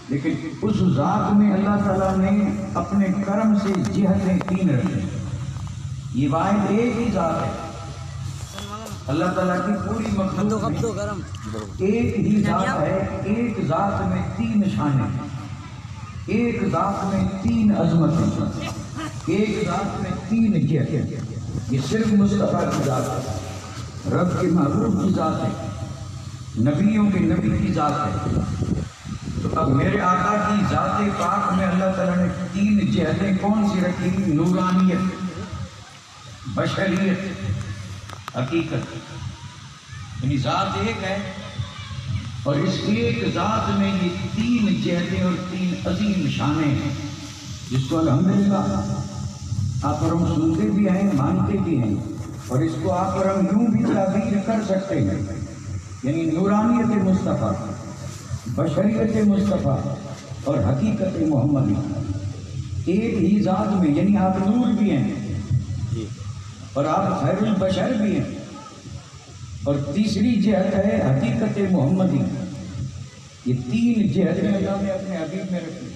لیکن اس ذات میں اللہ تعالیٰ نے اپنے کرم سے جہتیں 3 رکھی. یہ واحد ایک ہی ذات ہے. اللہ تعالیٰ کی پوری مخلوق میں ایک ہی ذات ہے. ایک ذات میں 3 شانیں ہیں، ایک ذات میں 3 عظمتیں، ایک ذات میں 3 جہتیں. یہ صرف مصطفیٰ کی ذات ہے، رب کے محبوب کی ذات ہے، نبیوں کے نبی کی ذات ہے. تو اب میرے آقا کی ذات پاک میں اللہ تعالیٰ نے 3 جہتیں کون سی رکھی؟ نورانیت، بشریت، حقیقت. یعنی ذات ایک ہے اور اس ایک ذات میں یہ 3 جہتیں اور 3 عظیم شانیں ہیں، جس کو الحمدللہ آپ اور ہم سنتے بھی ہیں، مانتے بھی ہیں، اور اس کو آپ اور ہم یوں بھی تعبیر کر سکتے ہیں. یعنی نورانیت مصطفیٰ، بشریت مصطفیٰ اور حقیقت محمدی ایک ہی ذات میں. یعنی آپ نور بھی ہیں اور آپ خیر البشر بھی ہیں. اور تیسری جہت ہے حقیقت محمدی. یہ 3 جہتیں اللہ نے اپنے حبیب میں رکھی.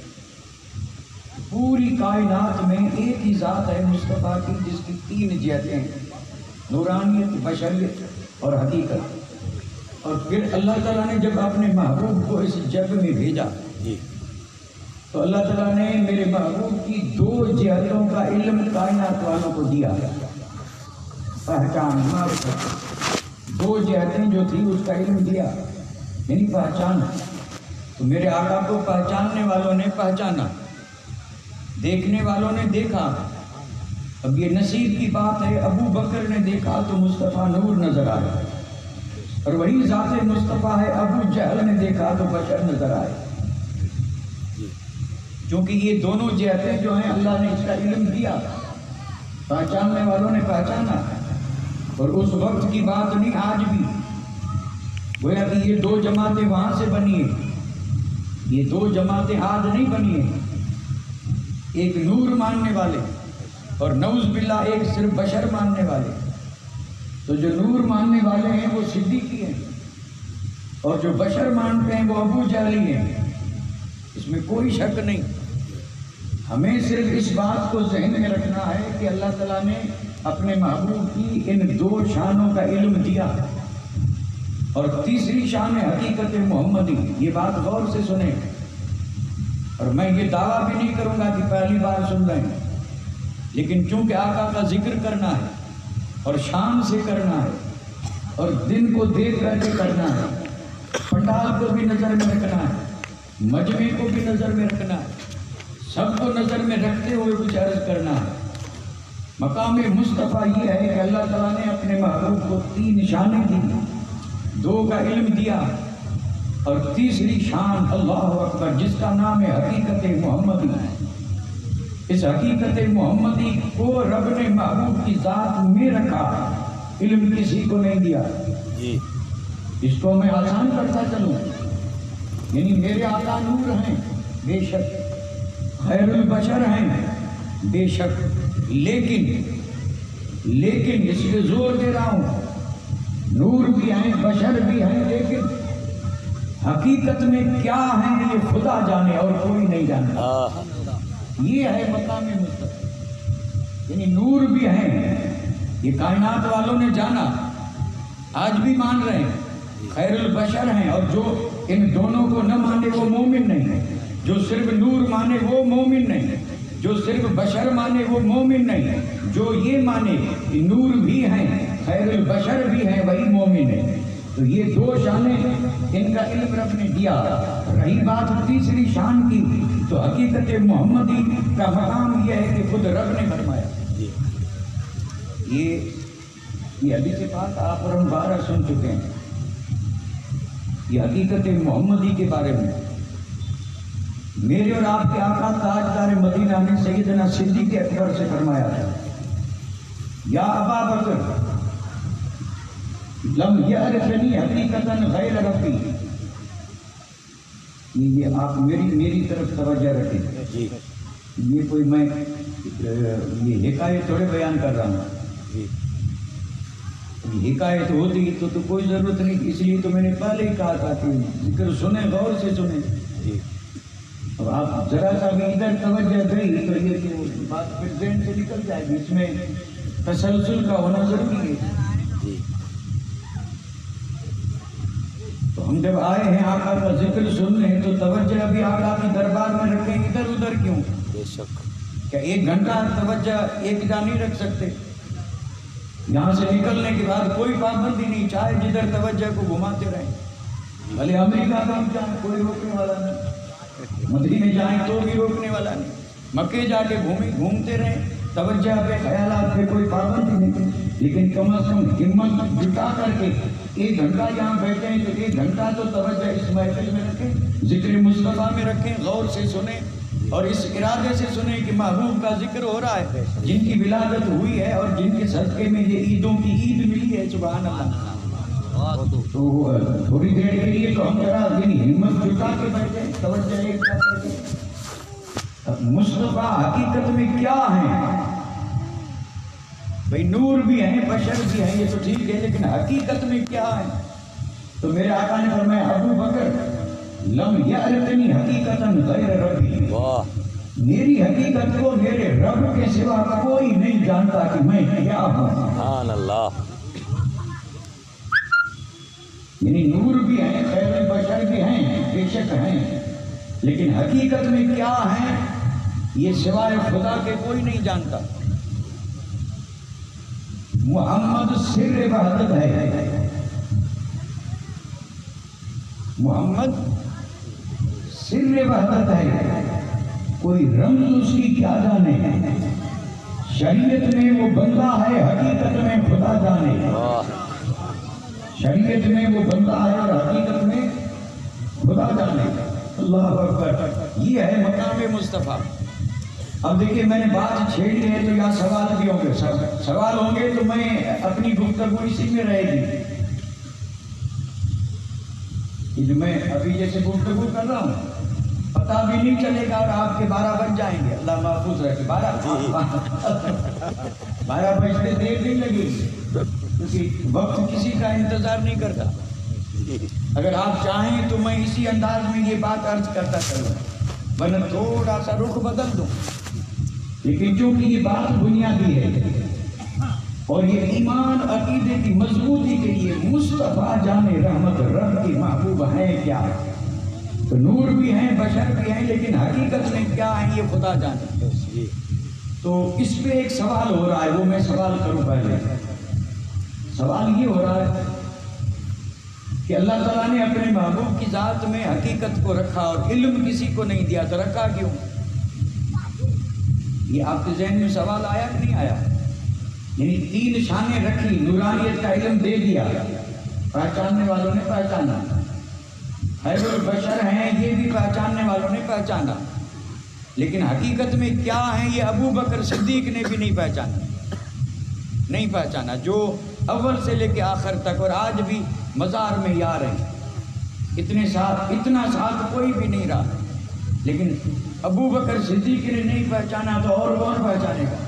پوری کائنات میں ایک ہی ذات ہے مصطفیٰ کی جس کی 3 جہتیں ہیں، نورانیت، بشریت اور حقیقت. اور پھر اللہ تعالیٰ نے جب اپنے محبوب کو اس جگ میں بھیجا تو اللہ تعالیٰ نے میرے محبوب کی 2 جہتوں کا علم کائنات والوں کو دیا. پہچان، معرفت، 2 جہتیں جو تھی اس کا علم دیا، یعنی پہچان. تو میرے آقا کو پہچاننے والوں نے پہچانا، دیکھنے والوں نے دیکھا. اب یہ نصیب کی بات ہے، ابو بکر نے دیکھا تو مصطفیٰ نور نظر آئے، اور وہی ذات مصطفیٰ ہے. ابو جہل نے دیکھا تو بشر نظر آئے. کیونکہ یہ دونوں جہتیں جو ہیں اللہ نے اس کا علم دیا، پہچاننے والوں نے پہچانا. اور اس وقت کی بات نہیں، آج بھی گویا کہ یہ 2 جماعتیں وہاں سے بنی ہیں، یہ 2 جماعتیں آج نہیں بنی ہیں. ایک نور ماننے والے اور نعوذ باللہ ایک صرف بشر ماننے والے. تو جو نور ماننے والے ہیں وہ صدیقی ہیں، اور جو بشر مانتے ہیں وہ ابو جہلی ہیں. اس میں کوئی شک نہیں. ہمیں صرف اس بات کو ذہن میں رکھنا ہے کہ اللہ تعالیٰ نے اپنے محبوب کی ان 2 شانوں کا علم دیا. اور تیسری شان ہے حقیقت محمدی. یہ بات غور سے سنیں، اور میں یہ دعویٰ بھی نہیں کروں گا کہ پہلی بار سن رہے ہیں، لیکن چونکہ آقا کا ذکر کرنا ہے اور شان سے کرنا ہے اور دن کو دیکھ کر کے کرنا ہے، پنڈال کو بھی نظر میں رکھنا ہے، مجمع کو بھی نظر میں رکھنا ہے، سب کو نظر میں رکھتے ہوئے کچھ عرض کرنا ہے. مقام مصطفیٰ یہ ہے کہ اللہ تعالیٰ نے اپنے محبوب کو 3 شانیں دی، 2 کا علم دیا، اور تیسری شان اللہ اکبر جس کا نام ہے حقیقت محمدی. اس حقیقت محمدی کو رب نے محبوب کی ذات میں رکھا، علم کسی کو نہیں دیا. اس کو میں آسان کرتا چلوں. یعنی میرے آقا نور ہیں بے شک، خیر البشر ہیں بے شک، لیکن اس پہ زور دے رہا ہوں، نور بھی ہیں، بشر بھی ہیں، لیکن حقیقت میں کیا ہیں یہ خدا جانے اور کوئی نہیں جانتا. یہ ہے مقام مصطفیٰ. یعنی نور بھی ہیں، یہ کائنات والوں نے جانا، آج بھی مان رہے ہیں، خیر البشر ہیں. اور جو ان دونوں کو نہ مانے وہ مومن نہیں ہے. جو صرف نور مانے وہ مومن نہیں ہے، جو صرف بشر مانے وہ مومن نہیں ہے. جو یہ مانے کہ نور بھی ہیں، خیر البشر بھی ہیں، وہی مومن ہے. تو یہ 2 شانیں ان کا علم رب نے دیا. رہی بات تیسری شان کی تو حقیقت محمدی کا مقام یہ ہے کہ خود رب نے فرمایا. یہ حدیث پاک آپ اور ہم 12 سن چکے ہیں. یہ حقیقت محمدی کے بارے میں میرے اور آپ کے آقا تاجدار مدینہ نے سیدنا صدیق اکبر سے فرمایا تھا، یا ابا بکر لم یعرفنی حقیقتاً غیر ربی. یہ آپ میری طرف توجہ رکھیں. یہ کوئی میں یہ حکایت تھوڑے بیان کر رہا ہوں. حکایت ہوتی تو کوئی ضرورت نہیں، اس لیے تو میں نے پہلے ہی کہا تھا کہ ذکر سنیں، غور سے سنیں. اب آپ ذرا سا بھی ادھر توجہ گئی تو یہ تو بات پھر ذہن سے نکل جائے گی، اس میں تسلسل کا ہونا ضروری ہے۔ تو ہم جب آئے ہیں آقا کا ذکر سننے تو توجہ ابھی آقا کے دربار میں رکھیں، ادھر ادھر کیوں؟ بے شک کیا ایک گھنٹہ توجہ ایک جا نہیں رکھ سکتے؟ یہاں سے نکلنے کے بعد کوئی پابندی نہیں، چاہے جدھر توجہ کو گھماتے رہیں، بھلے امریکہ میں جائیں کوئی روکنے والا نہیں، مدینے جائیں تو بھی روکنے والا نہیں، مکے جا کے گھومتے رہیں، توجہ پہ خیالات پہ کوئی پابندی نہیں، لیکن کم از کم ہمت جٹا کر کے ایک گھنٹہ یہاں بیٹھے ہیں تو ایک گھنٹہ تو توجہ اس محفل میں رکھیں، ذکر مصطفیٰ میں رکھیں، غور سے سنیں اور اس ارادے سے سنیں کہ محبوب کا ذکر ہو رہا ہے، جن کی ولادت ہوئی ہے اور جن کے صدقے میں یہ عیدوں کی عید ملی ہے، سبحان اللہ۔ تو تھوڑی دیر کے لیے تو ہم ذرا ہمت جٹا کے بیٹھے، توجہ ایک کر کے مصطفیٰ حقیقت میں کیا ہیں؟ بھئی نور بھی ہیں، بشر بھی ہیں، یہ تو ٹھیک ہے، لیکن حقیقت میں کیا ہیں؟ تو میرے آقا نے فرمایا ابو بکر لم یعرفنی حقیقتاً غیر ربی، میری حقیقت کو میرے رب کے سوا کوئی نہیں جانتا کہ میں کیا ہوں۔ سبحان اللہ۔ یعنی نور بھی ہیں، خیر بشر بھی ہیں، بے شک ہیں، لیکن حقیقت میں کیا ہیں یہ سوائے خدا کے کوئی نہیں جانتا۔ محمد سر وحدت ہے، محمد سر وحدت ہے، کوئی رمز اس کی کیا جانے، شریعت میں وہ بندہ ہے، حقیقت میں خدا جانے، شریعت میں وہ بندہ ہے اور حقیقت میں خدا جانے۔ اللہ اکبر، یہ ہے مقام مصطفیٰ۔ اب دیکھیے میں نے بات چھیڑ لی ہے تو یہاں سوال بھی ہوں گے، سوال ہوں گے تو میں اپنی گفتگو اسی میں رہے گی، کہ جو میں ابھی جیسے گفتگو کر رہا ہوں پتہ بھی نہیں چلے گا اور آپ کے 12 بج جائیں گے، اللہ محفوظ رکھے، 12 بجتے دیر نہیں لگے گی، کیونکہ وقت کسی کا انتظار نہیں کرتا۔ اگر آپ چاہیں تو میں اسی انداز میں یہ بات عرض کرتا چلوں، ورنہ تھوڑا سا رخ بدل دوں، لیکن چونکہ یہ بات بنیادی ہے اور یہ ایمان عقیدے کی مضبوطی کے لیے مصطفیٰ جان رحمت رب کی محبوب ہیں کیا، تو نور بھی ہیں، بشر بھی ہیں، لیکن حقیقت میں کیا ہیں یہ خدا جانے۔ تو اس پہ ایک سوال ہو رہا ہے، وہ میں سوال کروں پہلے۔ سوال یہ ہو رہا ہے کہ اللہ تعالیٰ نے اپنے محبوب کی ذات میں حقیقت کو رکھا اور علم کسی کو نہیں دیا، تو رکھا کیوں؟ یہ آپ کے ذہن میں سوال آیا کہ نہیں آیا؟ یعنی 3 شانیں رکھی، نورانیت کا علم دے دیا، پہچاننے والوں نے پہچانا، خیر البشر ہیں یہ بھی پہچاننے والوں نے پہچانا، لیکن حقیقت میں کیا ہیں یہ ابو بکر صدیق نے بھی نہیں پہچانا، جو اول سے لے کے آخر تک اور آج بھی مزار میں یار ہیں، اتنا ساتھ کوئی بھی نہیں رہا، لیکن ابو بکر صدیق نے نہیں پہچانا تو اور کون پہچانے گا؟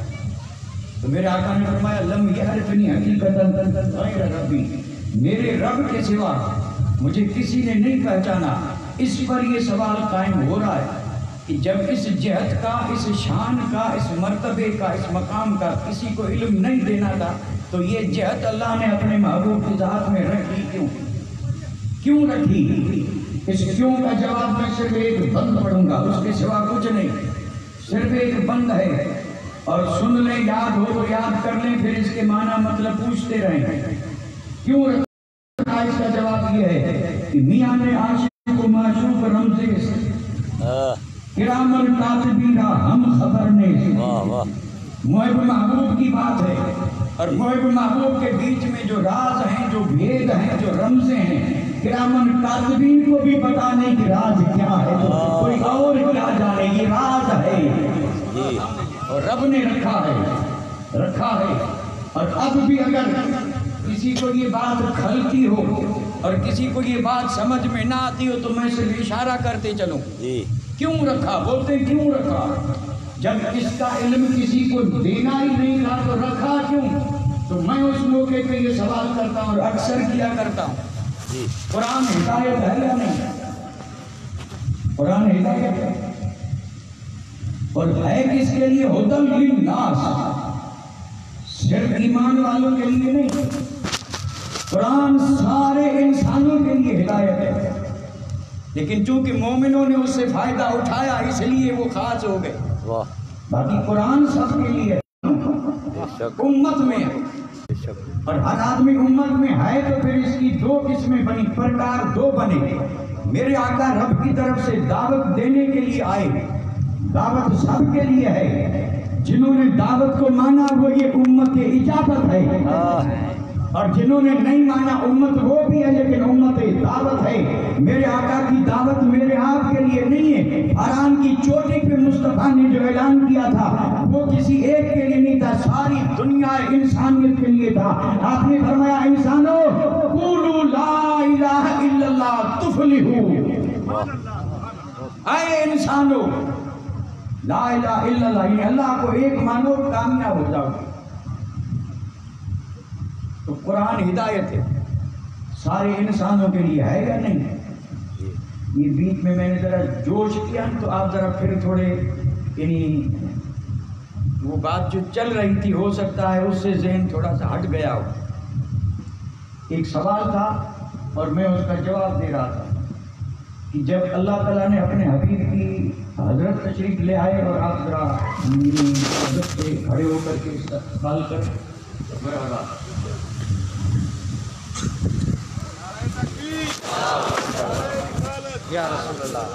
تو میرے آقا نے فرمایا لم یعرفنی حقیقتاً غیر ربی، میرے رب کے سوا مجھے کسی نے نہیں پہچانا۔ اس پر یہ سوال قائم ہو رہا ہے کہ جب اس جہت کا، اس شان کا، اس مرتبے کا، اس مقام کا کسی کو علم نہیں دینا تھا تو یہ جہت اللہ نے اپنے محبوب کی ذات میں رکھی کیوں رکھی؟ اس کیوں کا جواب میں صرف ایک بند پڑھوں گا، اس کے سوا کچھ نہیں، صرف ایک بند ہے، اور سن لیں، یاد ہو تو یاد کر لیں، پھر اس کے معنی مطلب پوچھتے رہیں۔ کیوں رکھا؟ اس کا جواب یہ ہے کہ میاں نے عاشق و معشوق رمزے کرامن کاتبین ہم خبر نے، محب محبوب کی بات ہے، اور محب محبوب کے بیچ میں جو راز ہیں، جو بھید ہیں، جو رمزیں ہیں، کرامن کاتبین کو بھی پتا نہیں کہ راز کیا ہے، کوئی اور کیا جانے، یہ راز ہے اور رب نے رکھا ہے۔ اور اب بھی اگر کسی کو یہ بات کھلتی ہو اور کسی کو یہ بات سمجھ میں نہ آتی ہو تو میں صرف اشارہ کرتے چلوں، کیوں رکھا؟ بولتے ہیں کیوں رکھا؟ جب اس کا علم کسی کو دینا ہی نہیں تھا تو رکھا کیوں؟ تو میں اس موقع پہ یہ سوال کرتا ہوں اور اکثر کیا کرتا ہوں، قرآن ہدایت ہے یا نہیں؟ قرآن ہدایت ہے، اور ہے کس کے لیے؟ ہدی للناس، صرف ایمان والوں کے لیے نہیں، قرآن سارے انسانوں کے لیے ہدایت ہے، لیکن چونکہ مومنوں نے اس سے فائدہ اٹھایا اس لیے وہ خاص ہو گئے۔ باقی قرآن سب کے لیے امت میں، اور ہر آدمی امت میں ہے تو پھر اس کی دو قسمیں بنی، پرکار دو بنے۔ میرے آقا رب کی طرف سے دعوت دینے کے لیے آئے، دعوت سب کے لیے ہے، جنہوں نے دعوت کو مانا وہ یہ امت اجابت ہے، اور جنہوں نے نہیں مانا امت وہ بھی ہے لیکن امت دعوت ہے۔ میرے آقا کی دعوت میرے آپ کے لیے نہیں ہے، حرام کی چوٹی پہ مصطفیٰ نے جو اعلان کیا تھا وہ کسی ایک کے لیے نہیں تھا، ساری دنیا انسانیت کے لیے تھا۔ آپ نے فرمایا انسانوں قولوا لا الہ الا اللہ تفلحوا، اے انسانوں لا الہ الا اللہ، یعنی اللہ کو ایک مانو کامیاب ہو جاؤ۔ تو قرآن ہدایت ہے، سارے انسانوں کے لیے ہے یا نہیں؟ یہ بیچ میں نے ذرا جوش کیا تو آپ ذرا پھر تھوڑے، یعنی وہ بات جو چل رہی تھی ہو سکتا ہے اس سے ذہن تھوڑا سا ہٹ گیا ہو۔ ایک سوال تھا اور میں اس کا جواب دے رہا تھا کہ جب اللہ تعالیٰ نے اپنے حبیب کی حضرت تشریف لے آئے اور آپ ذرا میری حضرت سے کھڑے ہو کر کے استقبال کر برابر یا رسول اللہ۔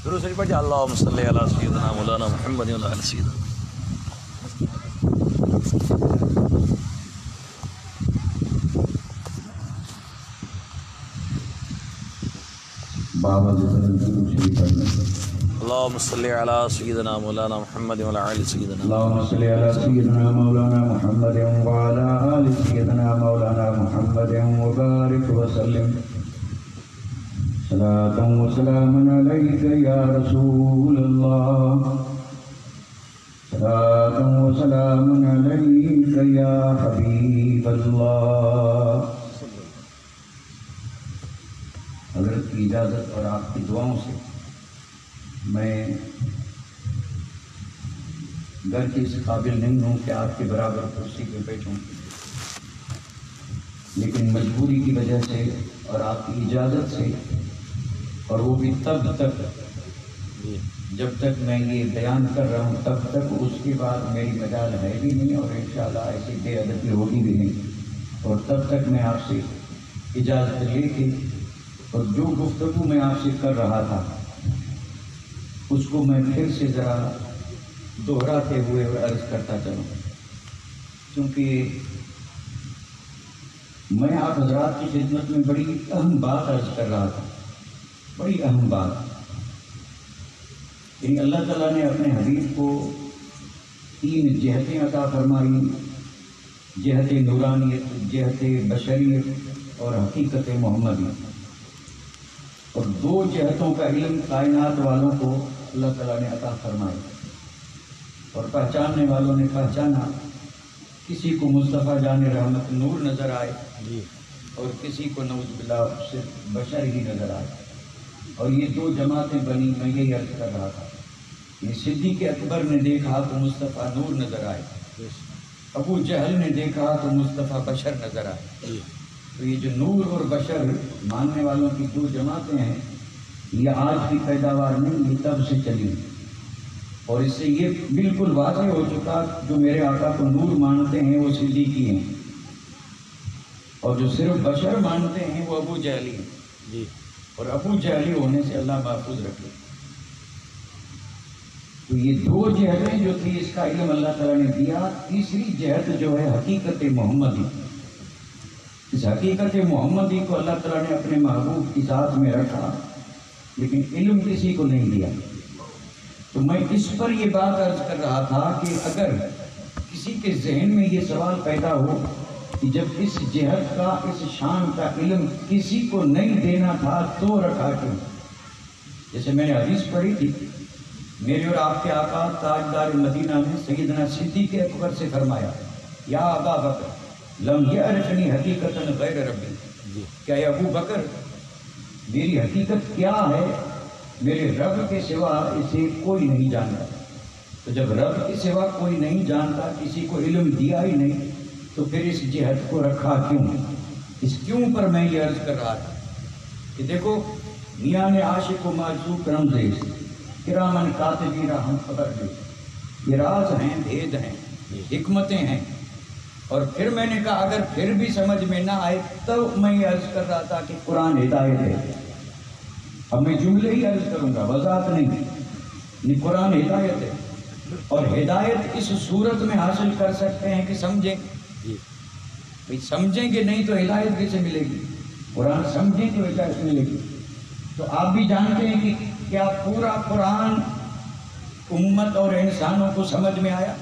درود شریف پڑھ جا، اللہم صلی علی سیدنا مولانا محمد و علی سیدنا۔ اللہم صلی علی سیدنا مولانا محمد و علی سیدنا۔ اللهم صل على سيدنا مولانا محمد وعلى آل سيدنا مولانا محمد وبارك وسلم صلاة وسلام عليك يا رسول الله، صلاة وسلام عليك يا حبيب الله۔ حضرت کی اجازت اور آپ کی دعاؤں سے میں گرچہ اس قابل نہیں ہوں کہ آپ کے برابر کرسی پہ بیٹھوں، لیکن مجبوری کی وجہ سے اور آپ کی اجازت سے، اور وہ بھی تب تک جب تک میں یہ بیان کر رہا ہوں تب تک، اس کے بعد میری مجال ہے بھی نہیں اور انشاءاللہ ایسی بے ادبی ہوگی بھی نہیں، اور تب تک میں آپ سے اجازت لے کے اور جو گفتگو میں آپ سے کر رہا تھا اس کو میں پھر سے ذرا دہراتے ہوئے عرض کرتا چلوں، کیونکہ میں آپ حضرات کی خدمت میں بڑی اہم بات عرض کر رہا تھا، بڑی اہم بات، یعنی اللہ تعالیٰ نے اپنے حبیب کو 3 جہتیں عطا فرمائی، جہت نورانیت، جہت بشریت اور حقیقت محمدیت، اور 2 جہتوں کا علم کائنات والوں کو اللہ تعالیٰ نے عطا فرمایا، اور پہچاننے والوں نے پہچانا، کسی کو مصطفیٰ جان رحمت نور نظر آئے اور کسی کو نعوذ باللہ صرف بشر ہی نظر آئے، اور یہ 2 جماعتیں بنی۔ میں یہی عرض کر رہا تھا، یہ صدیق اکبر نے دیکھا تو مصطفیٰ نور نظر آئے، ابو جہل نے دیکھا تو مصطفیٰ بشر نظر آئے۔ تو یہ جو نور اور بشر ماننے والوں کی 2 جماعتیں ہیں، یہ آج کی پیداوار نہیں، یہ تب سے چلی، اور اس سے یہ بالکل واضح ہو چکا جو میرے آقا کو نور مانتے ہیں وہ صدیقی ہیں، اور جو صرف بشر مانتے ہیں وہ ابو جہلی ہیں، اور ابو جہلی ہونے سے اللہ محفوظ رکھے۔ تو یہ دو جہتیں جو تھی اس کا علم اللہ تعالیٰ نے دیا. تیسری جہت جو ہے حقیقت محمدی، اس حقیقت محمدی کو اللہ تعالیٰ نے اپنے محبوب کی ذات میں رکھا، لیکن علم کسی کو نہیں دیا. تو میں اس پر یہ بات عرض کر رہا تھا کہ اگر کسی کے ذہن میں یہ سوال پیدا ہو کہ جب اس جہت کا، اس شان کا علم کسی کو نہیں دینا تھا تو رکھا کیوں؟ جیسے میں نے حدیث پڑھی تھی، میرے اور آپ کے آقا تاجدار مدینہ نے سیدنا صدیق اکبر سے فرمایا، یا ابا بکر لم یعرفنی حقیقتا غیر ربی، کیا اے ابو بکر میری حقیقت کیا ہے میرے رب کے سوا اسے کوئی نہیں جانتا. تو جب رب کے سوا کوئی نہیں جانتا، کسی کو علم دیا ہی نہیں، تو پھر اس جہت کو رکھا کیوں؟ اس کیوں پر میں یہ عرض کر رہا تھا کہ دیکھو میاں نے عاشق و معشوق رمزیز کرامن کاتبین ہم خبر دے، یہ راز ہیں، بھید ہیں، حکمتیں ہیں. اور پھر میں نے کہا اگر پھر بھی سمجھ میں نہ آئے تب میں یہ عرض کر رہا تھا کہ قرآن ہدایت ہے. اب میں جملے ہی عرض کروں گا، وضاحت نہیں. قرآن ہدایت ہے، اور ہدایت اس صورت میں حاصل کر سکتے ہیں کہ سمجھیں. سمجھیں گے نہیں تو ہدایت کیسے ملے گی؟ قرآن سمجھیں تو ہدایت ملے گی. تو آپ بھی جانتے ہیں کہ کیا پورا قرآن امت اور انسانوں کو سمجھ میں آیا؟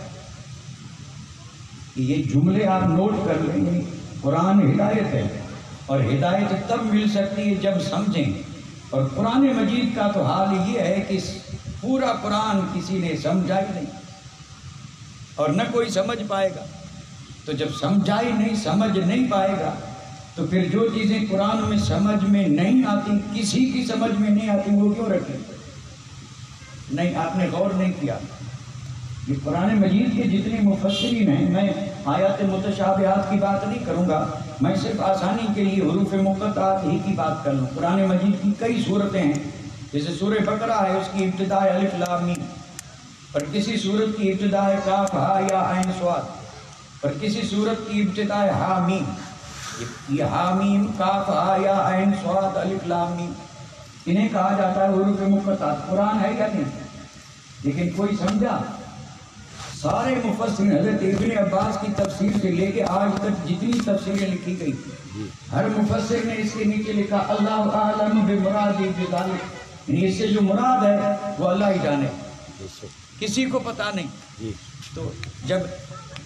یہ جملے آپ نوٹ کر لیں گے. قرآن ہدایت ہے، اور ہدایت تب مل سکتی ہے جب سمجھیں. اور قرآن مجید کا تو حال یہ ہے کہ پورا قرآن کسی نے سمجھا ہی نہیں، اور نہ کوئی سمجھ پائے گا. تو جب سمجھا ہی نہیں، سمجھ نہیں پائے گا، تو پھر جو چیزیں قرآن میں سمجھ میں نہیں آتی، کسی کی سمجھ میں نہیں آتی، وہ کیوں رکھیں؟ نہیں، آپ نے غور نہیں کیا. یہ قرآن مجید کے جتنے مفسرین ہیں، میں آیات متشابہات کی بات نہیں کروں گا، میں صرف آسانی کے لیے حروف مقطعات ہی کی بات کر لوں. قرآن مجید کی کئی صورتیں ہیں، جیسے سورہ بقرہ ہے، اس کی ابتدا الف لام میم، اور کسی صورت کی ابتدا کاف ہا یا عین صاد، اور کسی صورت کی ابتدا ہا میم. یہ ہا میم کاف ہا یا عین صاد الف لام میم، انہیں کہا جاتا ہے حروف مقطعات. قرآن ہے یا نہیں؟ لیکن کوئی سمجھا؟ سارے مفسرین حضرت ابن عباس کی تفسیر سے لے کے آج تک جتنی تفسیریں لکھی گئی، ہر مفسر نے اس کے نیچے لکھا اللہ اعلم بمراد بذلک، یعنی اس سے جو مراد ہے وہ اللہ ہی جانے، کسی کو پتہ نہیں. تو جب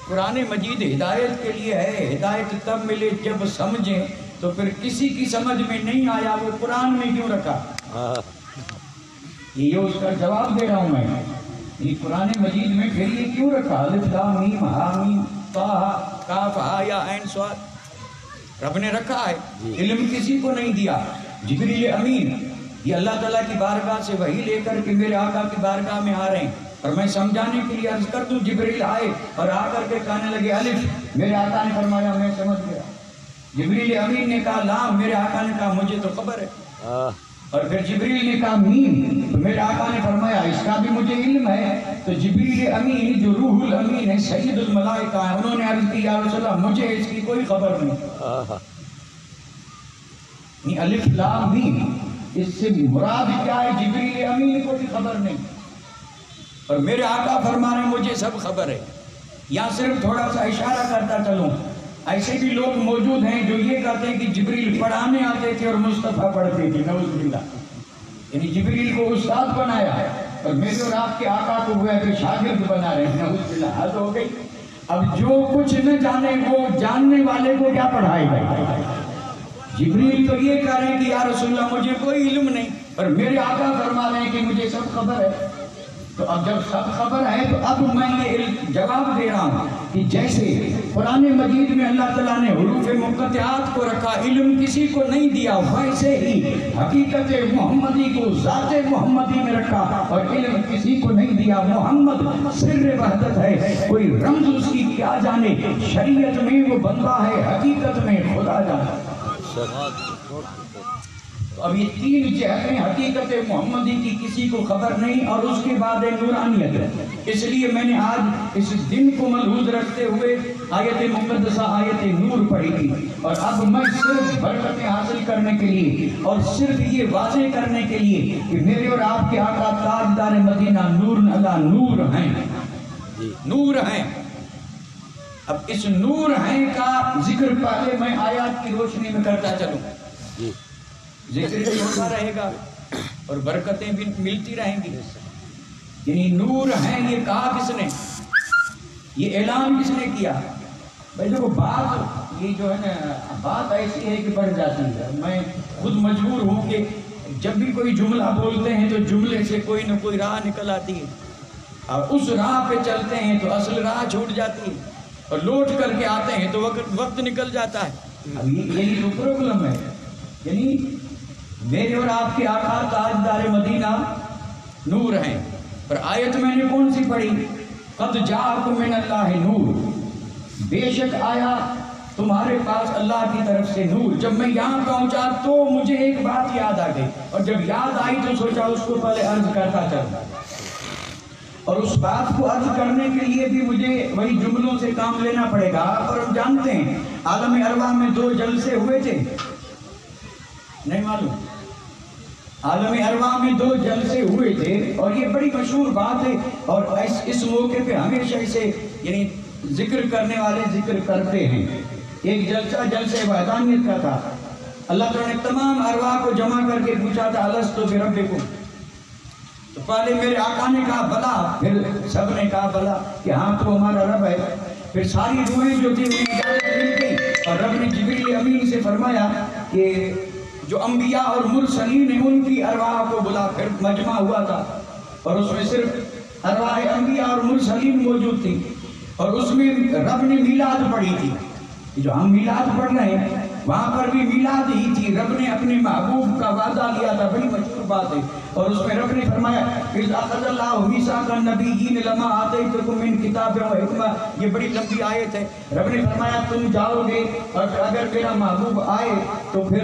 قرآن مجید ہدایت کے لیے ہے، ہدایت تب ملے جب سمجھیں، تو پھر کسی کی سمجھ میں نہیں آیا وہ قرآن میں کیوں رکھا؟ یہ اس کا جواب دے رہا ہوں میں. یہ قرآن مجید میں پھر یہ کیوں رکھا؟ الف لام میم ہا میم طٰ کاف ہا یا عین صاد، رب نے رکھا ہے. علم کسی کو نہیں دیا. جبریل امین یہ اللہ تعالیٰ کی بارگاہ سے وحی لے کر کے میرے آقا کی بارگاہ میں آ رہے ہیں، اور میں سمجھانے کے لیے عرض کر دوں، جبریل آئے اور آ کر کے کہنے لگے الف، میرے آقا نے فرمایا میں سمجھ گیا. جبریل امین نے کہا لام، میرے آقا نے کہا مجھے تو خبر ہے. اور پھر جبریل نے کہا میم، تو میرے آقا نے فرمایا اس کا بھی مجھے علم ہے. تو جبریل امین جو روح الامین ہے، سید الملائکہ ہے، انہوں نے عرض کی یا رسول اللہ مجھے اس کی کوئی خبر نہیں. الف لام میم اس سے مراد کیا ہے؟ جبریل امین کو بھی خبر نہیں، اور میرے آقا فرما رہے ہیں مجھے سب خبر ہے. یہاں صرف تھوڑا سا اشارہ کرتا چلوں، ایسے بھی لوگ موجود ہیں جو یہ کہتے ہیں کہ جبریل پڑھانے آتے تھے اور مصطفیٰ پڑھتے تھے، نعوذ باللہ. یعنی جبریل کو استاد بنایا ہے اور میرے اور آپ کے آقا کو ہوا کہ شاگرد بنا رہے ہیں، نعوذ باللہ. حد ہو گئی. اب جو کچھ نہ جانے وہ جاننے والے کو کیا پڑھائے گا؟ جبریل تو یہ کہہ رہے ہیں کہ یا رسول اللہ مجھے کوئی علم نہیں، اور میرے آقا فرما رہے ہیں کہ مجھے سب خبر ہے. تو اب جب سب خبر ہے تو اب میں یہ جواب دے رہا ہوں کہ جیسے قرآن مجید میں اللہ تعالیٰ نے حروف مقطعات کو رکھا، علم کسی کو نہیں دیا، ویسے ہی حقیقت محمدی کو ذات محمدی میں رکھا اور علم کسی کو نہیں دیا. محمد سر وحدت ہے، کوئی رمز اس کی کیا جانے، شریعت میں وہ بندہ ہے، حقیقت میں خدا جانے. تو اب یہ تین جہتیں حقیقت محمدی کی کسی کو خبر نہیں، اور اس کے بعد نورانیت ہے۔ اس لیے میں نے آج اس دن کو ملحوظ رکھتے ہوئے آیت مقدسہ آیت نور پڑھی تھی، اور اب میں صرف برکتیں حاصل کرنے کے لیے اور صرف یہ واضح کرنے کے لیے کہ میرے اور آپ کے آقا تاجدار مدینہ نور اللہ نور ہیں، نور ہیں۔ اب اس نور ہیں کا ذکر پہلے میں آیات کی روشنی میں کرتا چلوں، ذکر بھی ہوتا رہے گا اور برکتیں بھی ملتی رہیں گی۔ یعنی نور ہیں یہ کہا کس نے، یہ اعلان کس نے کیا؟ بھائی دیکھو بات یہ جو ہے نا، بات ایسی ہے کہ بڑھ جاتی ہے۔ میں خود مجبور ہوں کہ جب بھی کوئی جملہ بولتے ہیں تو جملے سے کوئی نہ کوئی راہ نکل آتی ہے، اور اس راہ پہ چلتے ہیں تو اصل راہ چھوٹ جاتی ہے، اور لوٹ کر کے آتے ہیں تو وقت نکل جاتا ہے۔ اب یہی تو پرابلم ہے۔ یعنی میرے اور آپ کے آقا تاجدار مدینہ نور ہیں، اور آیت میں نے کون سی پڑھی؟ قد جاءکم من اللہ نور، بے شک آیا تمہارے پاس اللہ کی طرف سے نور۔ جب میں یہاں پہنچا تو مجھے ایک بات یاد آ گئی، اور جب یاد آئی تو سوچا اس کو پہلے عرض کرتا چلتا، اور اس بات کو عرض کرنے کے لیے بھی مجھے وہی جملوں سے کام لینا پڑے گا۔ اور ہم جانتے ہیں عالم ارواح میں 2 جلسے ہوئے تھے، نہیں معلوم؟ عالم ارواح میں 2 جلسے ہوئے تھے، اور یہ بڑی مشہور بات ہے، اور اس موقع پہ ہمیشہ اسے یعنی ذکر کرنے والے ذکر کرتے ہیں۔ ایک جلسہ جلسہ وحدانیت کا تھا۔ اللہ تعالیٰ نے تمام ارواح کو جمع کر کے پوچھا تھا الستو بربکم، تو پہلے میرے آقا نے کہا بلا، پھر سب نے کہا بلا کہ ہاں تو ہمارا رب ہے۔ پھر ساری روحیں جو تھی انہیں اجازت مل گئی، اور رب نے جبریل امین سے فرمایا کہ جو انبیاء اور مرسلین ہیں ان کی ارواح کو بلا۔ پھر مجمع ہوا تھا، اور اس میں صرف ارواح انبیاء اور مرسلین موجود تھی، اور اس میں رب نے میلاد پڑھی تھی۔ جو ہم میلاد پڑھ رہے ہیں وہاں پر بھی میلاد ہی تھی، رب نے اپنے محبوب کا وعدہ لیا تھا، بڑی مشہور بات ہے۔ اور اس میں رب نے فرمایا اِذْ أَخَذَ اللَّهُ مِيثَاقَ النَّبِيِّينَ لَمَا آتَيْتُكُم مِّن كِتَابٍ وَحِكْمَةٍ، یہ بڑی لمبی آیت ہے۔ رب نے فرمایا تم جاؤ گے، اور اگر میرا محبوب آئے تو پھر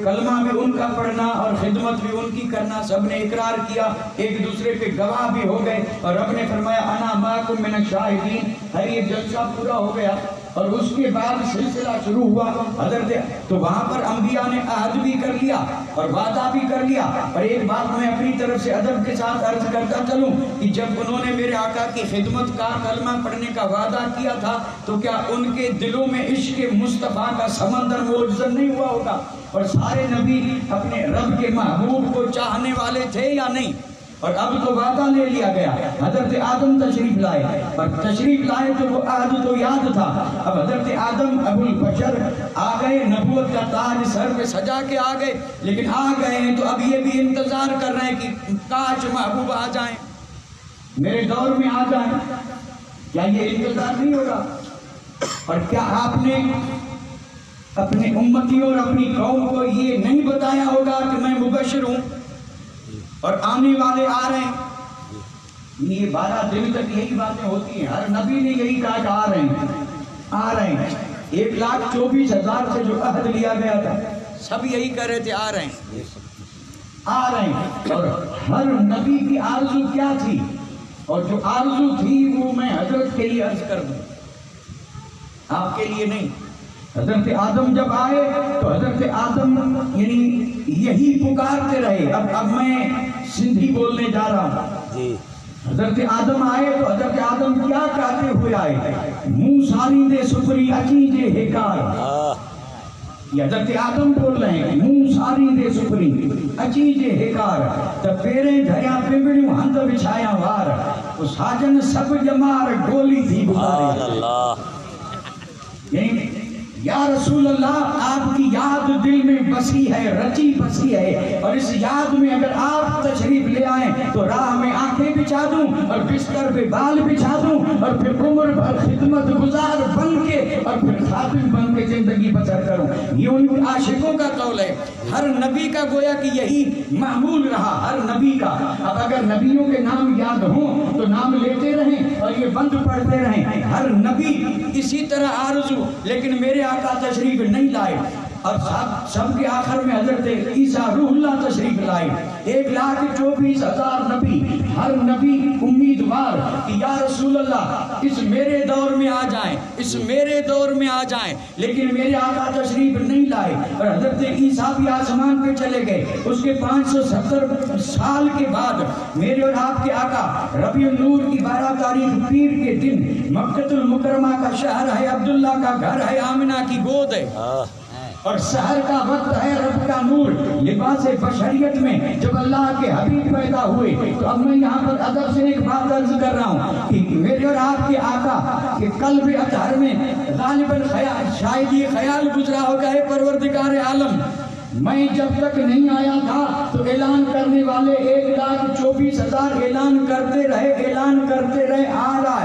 کلمہ بھی ان کا پڑھنا اور خدمت بھی ان کی کرنا۔ سب نے اقرار کیا، ایک دوسرے پہ گواہ بھی ہو گئے، اور رب نے فرمایا انا معکم من الشاہدین۔ ہر یہ جلسہ پورا ہو گیا، اور اس کے بعد سلسلہ شروع ہوا حضرت، تو وہاں پر انبیاء نے عہد بھی کر لیا اور وعدہ بھی کر لیا۔ اور ایک بات میں اپنی طرف سے ادب کے ساتھ عرض کرتا چلوں کہ جب انہوں نے میرے آقا کی خدمت کا کلمہ پڑھنے کا وعدہ کیا تھا تو کیا ان کے دلوں میں عشق مصطفیٰ کا سمندر موجزن نہیں ہوا ہوگا؟ اور سارے نبی اپنے رب کے محبوب کو چاہنے والے تھے یا نہیں؟ اور اب تو وعدہ لے لیا گیا، حضرت آدم تشریف لائے، اور تشریف لائے تو وہ عہد تو یاد تھا۔ اب حضرت آدم ابو البشر آ گئے، نبوت کا تاج سر پہ سجا کے آ گئے، لیکن آ گئے ہیں تو اب یہ بھی انتظار کر رہے ہیں کہ کاش محبوب آ جائیں، میرے دور میں آ جائیں۔ کیا یہ انتظار نہیں ہوگا؟ اور کیا آپ نے اپنے امتیوں اور اپنی قوم کو یہ نہیں بتایا ہوگا کہ میں مبشر ہوں اور آنے والے آ رہے ہیں؟ یہ 12 دن تک یہی باتیں ہوتی ہیں، ہر نبی نے یہی کہا کہ آ رہے ہیں، آ رہے ہیں۔ 1,24,000 سے جو عہد لیا گیا تھا سب یہی کہہ رہے تھے آ رہے ہیں، آ رہے ہیں۔ اور ہر نبی کی آرزو کیا تھی؟ اور جو آرزو تھی وہ میں حضرت کے لیے عرض کر دوں، آپ کے لیے نہیں۔ حضرت آدم جب آئے تو حضرت آدم یعنی یہی پکارتے رہے۔ اب میں سندھی بولنے جا رہا ہوں۔ حضرت آدم آئے تو حضرت آدم کیا کہتے ہوئے آئے؟ منہ ساری دے سپری اچی جے ہکار۔ یہ حضرت آدم بول رہے ہیں، منہ ساری دے سپری اچی جے ہکار، تب پیریں دھریا پمڑیوں ہند بچھایا وار، وہ ساجن سب جمار ڈولی تھی گزارے۔ یعنی یا رسول اللہ آپ کی یاد دل میں بسی ہے، رچی بسی ہے، اور اس یاد میں اگر آپ تشریف لے آئیں تو راہ میں آنکھیں بچھا دوں اور بستر پہ بال بچھا دوں، اور پھر عمر بھر خدمت گزار بن کے اور پھر خادم بن کے زندگی بسر کروں۔ یہ ان کے عاشقوں کا قول ہے۔ ہر نبی کا گویا کہ یہی معمول رہا، ہر نبی کا۔ اب اگر نبیوں کے نام یاد ہوں تو نام لیتے رہیں اور یہ بند پڑھتے رہیں۔ ہر نبی اسی طرح آرزو، لیکن میرے آقا تشریف نہیں لائے۔ اور سب کے آخر میں حضرت عیسیٰ روح اللہ تشریف لائے. 1,24,000 نبی، ہر نبی امیدوار کہ یا رسول اللہ اس میرے دور میں آ جائیں، اس میرے دور میں آ جائیں، لیکن میرے آقا تشریف نہیں لائے. اور حضرت عیسیٰ بھی آسمان پہ چلے گئے. اس کے 570 سال کے بعد میرے اور آپ کے آقا ربیع النور کی 12 تاریخ پیر کے دن مکہ المکرمہ کا شہر ہے، عبداللہ کا گھر ہے، آمنہ کی گود ہے، اور سحر کا وقت ہے، رب کا نور لباس بشریت میں جب اللہ کے حبیب پیدا ہوئے. تو اب میں یہاں پر ادب سے ایک بات عرض کر رہا ہوں کہ میرے اور آپ کے آقا کے قلب اطہر میں غالباً شاید یہ خیال گزرا ہوگا، اے پروردگار عالم، میں جب تک نہیں آیا تھا تو اعلان کرنے والے 1,24,000 اعلان کرتے رہے، آ رہا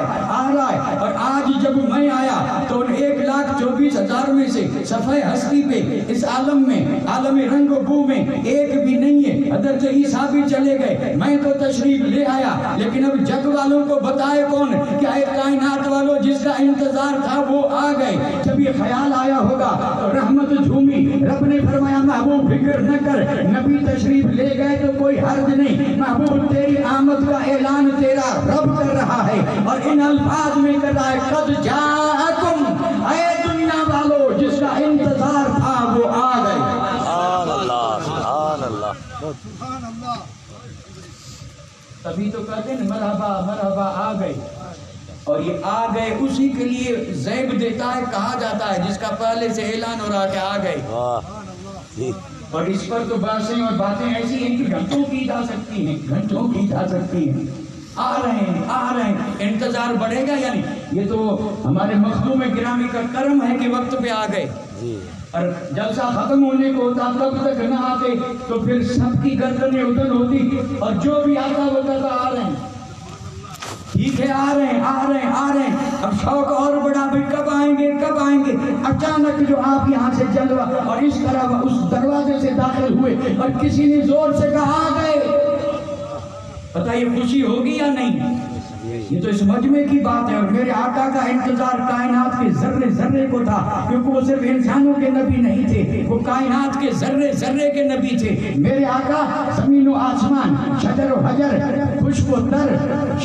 ہے، اور آج جب میں آیا تو ان 1,24,000 میں سے صفحہ ہستی پہ اس عالم میں، عالم رنگ و بو میں ایک بھی نہیں ہے. حضرت عیسیٰ بھی چلے گئے، میں تو تشریف لے آیا، لیکن اب جگ والوں کو بتائے کون کہ اے کائنات والوں جس کا انتظار تھا وہ آ گئے. جب یہ خیال آیا ہوگا تو رحمت جھومی، رب نے فرمایا محبوب فکر نہ کر، نبی تشریف لے گئے تو کوئی حرج نہیں، محبوب تیری آمد کا اعلان تیرا رب کر رہا ہے، اور ان الفاظ میں کر رہا ہے قد جاءکم، اے دنیا والو جس کا انتظار تھا وہ آ گئے. سبحان اللہ، سبحان اللہ، سبحان اللہ. تبھی تو کہتے ہیں مرحبا مرحبا آ گئے. اور یہ آ گئے اسی کے لیے زیب دیتا ہے، کہا جاتا ہے جس کا پہلے سے اعلان ہو رہا کہ آ گئے. اور اس پر تو باتیں اور باتیں ایسی ہیں کہ گھنٹوں کی جا سکتی ہیں، گھنٹوں کی جا سکتی ہیں. آ رہے ہیں، انتظار بڑھے گا. یعنی یہ تو ہمارے مخدوم گرامی کا کرم ہے کہ وقت پہ آ گئے. اور جلسہ ختم ہونے کو ہوتا تب تک نہ آتے تو پھر سب کی گردنیں ادھر ہوتی، اور جو بھی آتا وہ کہتا آ رہے ہیں، ٹھیک ہے، آ رہے ہیں. اب شوق اور بڑا بھی کب آئیں گے. اچانک جو آپ یہاں سے جلوہ اور اس طرح اس دروازے سے داخل ہوئے اور کسی نے زور سے کہا آ گئے. پتہ یہ خوشی ہوگی یا نہیں؟ یہ تو اس مجمع کی بات ہے. اور میرے آقا کا انتظار کائنات کے ذرے ذرے کو تھا، کیونکہ وہ صرف انسانوں کے نبی نہیں تھے، وہ کائنات کے ذرے ذرے کے نبی تھے. میرے آقا زمین و آسمان، شجر و حجر، خشک و تر،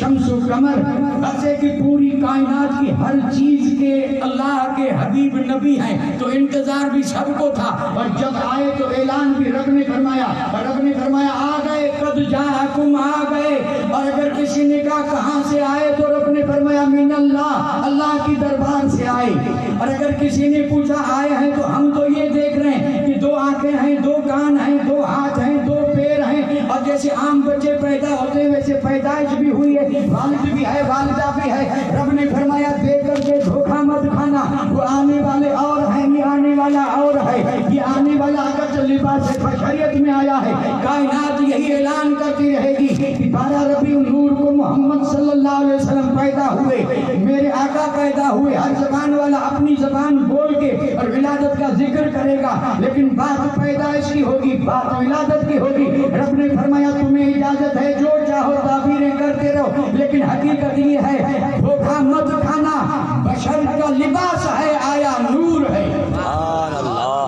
شمس و قمر، ایسے کی پوری کائنات کی ہر چیز کے اللہ کے حبیب نبی ہیں. تو انتظار بھی سب کو تھا، اور جب آئے تو اعلان بھی رب نے فرمایا آ گئے، قد جاءکم، آ گئے. اور اگر کسی نے کہا کہاں سے آئے تو رب نے فرمایا من اللہ، اللہ کی دربار سے آئے. اور اگر کسی نے پوچھا آئے ہیں تو ہم تو یہ دیکھ رہے ہیں کہ 2 آنکھیں ہیں، 2 کان ہیں، 2 ہاتھ ہیں، 2 پیر ہیں. اور جیسے عام بچے پیدا ہوتے ہیں ویسے پیدائش بھی ہوئی ہے، والد بھی ہے، والدہ بھی ہے. رب نے فرمایا دے کر کے دھوکہ مت کھانا، وہ آنے والے اور ہیں، یہ آنے والا اور ہے. یہ آنے والا اگر لباس بشریت میں آیا ہے، کائنات یہی اعلان کرتی رہے گی کہ 12 ربیع النور کو محمد صلی اللہ علیہ وسلم پیدا ہوئے، میرے آقا پیدا ہوئے. ہر زبان والا اپنی زبان بول کے اور ولادت کا ذکر کرے گا، لیکن بات پیدائش کی ہوگی، بات ولادت کی ہوگی. رب نے فرمایا تمہیں اجازت ہے جو چاہو تعبیریں کرتے رہو، لیکن حقیقت یہ ہے دھوکہ مت کھانا. بشر کا لباس ہے، آیا نور ہے. سبحان اللہ.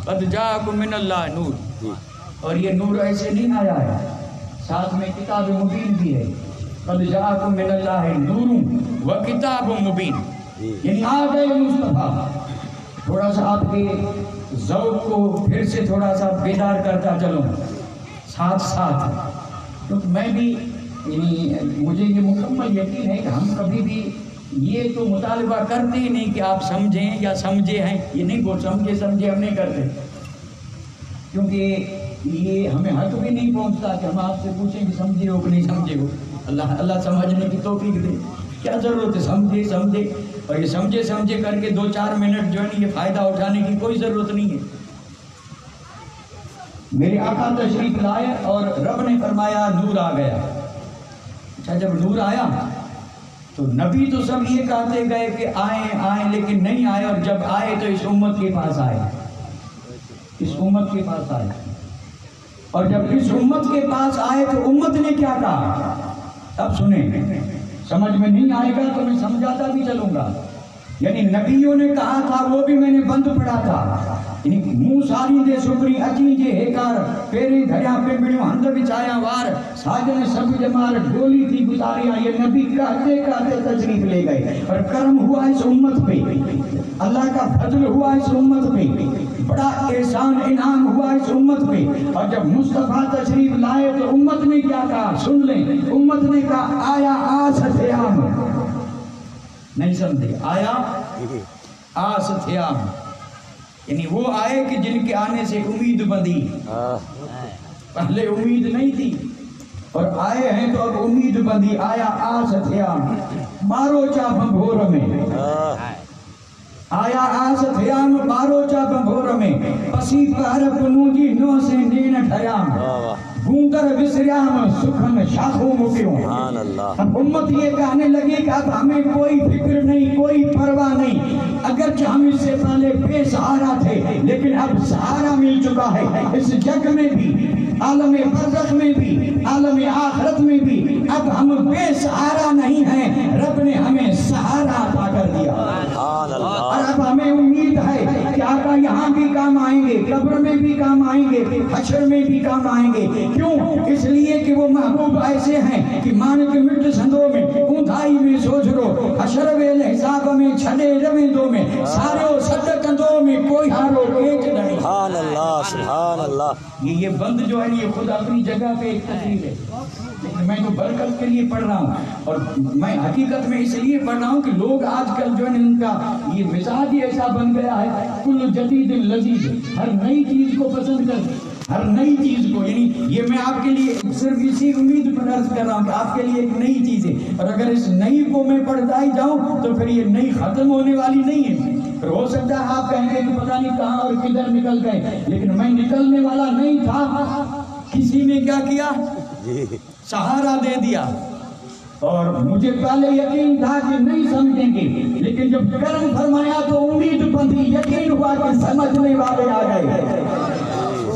قد جاءکم من اللہ نور. اور یہ نور ایسے نہیں آیا ہے، ساتھ میں کتاب مبین بھی ہے. قد جاءکم من اللہ نور و کتاب مبین، یعنی آ گئے مصطفیٰ. تھوڑا سا آپ کے ذوق کو پھر سے تھوڑا سا بیدار کرتا چلوں ساتھ، کیونکہ میں بھی یعنی مجھے یہ مکمل یقین ہے کہ ہم کبھی بھی یہ تو مطالبہ کرتے ہی نہیں کہ آپ سمجھیں یا سمجھے ہیں. یہ نہیں وہ سمجھے ہم نہیں کرتے، کیونکہ یہ ہمیں حق بھی نہیں پہنچتا کہ ہم آپ سے پوچھیں کہ سمجھے ہو کہ نہیں سمجھے ہو. اللہ سمجھنے کی توفیق دے. کیا ضرورت ہے سمجھے اور یہ سمجھے کر کے 2-4 منٹ جو ہے یہ فائدہ اٹھانے کی کوئی ضرورت نہیں ہے. میرے آقا تشریف لائے اور رب نے فرمایا نور آ گیا. اچھا جب نور آیا تو نبی تو سب یہ کہتے گئے کہ آئیں لیکن نہیں آئے. اور جب آئے تو اس امت کے پاس آئے، اور جب اس امت کے پاس آئے تو امت نے کیا کہا. اب سنیں، سمجھ میں نہیں آئے گا تو میں سمجھاتا بھی چلوں گا. یعنی نبیوں نے کہا تھا وہ بھی میں نے بند پڑھا تھا. یعنی منہ ساری دے سپری اچی جے ہیکار پیری دھڑیا پہ بڑیوں ہند بچایا وار ساجن سب جمار گولی تھی گزاریا. یہ نبی کہتے کہتے تشریف لے گئے. اور کرم ہوا اس امت پہ, اللہ کا فضل ہوا اس امت پہ, بڑا احسان انعام ہوا اس امت پہ. اور جب مصطفیٰ تشریف لائے تو امت نے کیا کہا سن لیں. امت نے کہا آیا آس تھیام, نہیں سمجھے, آیا آس تھیام, یعنی وہ آئے کہ جن کے آنے سے امید بندھی, پہلے امید نہیں تھی اور آئے ہیں تو اب امید بندھی. آیا آس تھیام مارو چاپ بھور میں, آیا آس تھیام مارو چاپ بھور میں, پسی پہر کنوجی نو سے نین ٹھیام, گونگر وسریام سکھن شاخوں مکیوں. اب امت یہ کہنے لگی کہ اب ہمیں کوئی فکر نہیں, کوئی پرواہ نہیں, اگرچہ ہم اس سے پہلے بے سہارا تھے لیکن اب سہارا مل چکا ہے. اس جگ میں بھی, عالم برزخ میں بھی, عالم آخرت میں بھی اب ہم بے سہارا نہیں ہیں, رب نے ہمیں سہارا عطا کر دیا. اور اب ہمیں امید ہے کہ آقا یہاں بھی کام آئیں گے, قبر میں بھی کام آئیں گے, حشر میں بھی کام آئیں گے. کیوں؟ اس لیے کہ وہ محبوب ایسے ہیں کہ مان کے مٹ سندوں میں, اونھائی میں سوچ رو, حشر ویل حساب میں چھڑے رویندوں میں, سارے صد کندوں میں کوئی ہارو ایک نہیں. سبحان اللہ سبحان اللہ. یہ بند جو ہے یہ خود اپنی جگہ پہ ایک تقریر ہے, لیکن میں تو برکت کے لیے پڑھ رہا ہوں. اور میں حقیقت میں اس لیے پڑھ رہا ہوں کہ لوگ آج کل جو ہے ان کا یہ مزاج ہی ایسا بن گیا ہے, کل جدید لذیذ, ہر نئی چیز کو پسند کرتے, ہر نئی چیز کو. یعنی یہ میں آپ کے لیے صرف اسی امید پر عرض کر رہا ہوں کہ آپ کے لیے ایک نئی چیز ہے, اور اگر اس نئی کو میں پڑھتا ہی جاؤں تو پھر یہ نئی ختم ہونے والی نہیں ہے. پھر ہو سکتا ہے آپ کہیں گے کہ پتہ نہیں کہاں اور کدھر نکل گئے, لیکن میں نکلنے والا نہیں تھا. کسی نے کیا کیا, سہارا دے دیا. اور مجھے پہلے یقین تھا کہ نہیں سمجھیں گے, لیکن جب کرم فرمایا تو امید بندھی, یقین ہوا کہ سمجھنے والے آ گئے,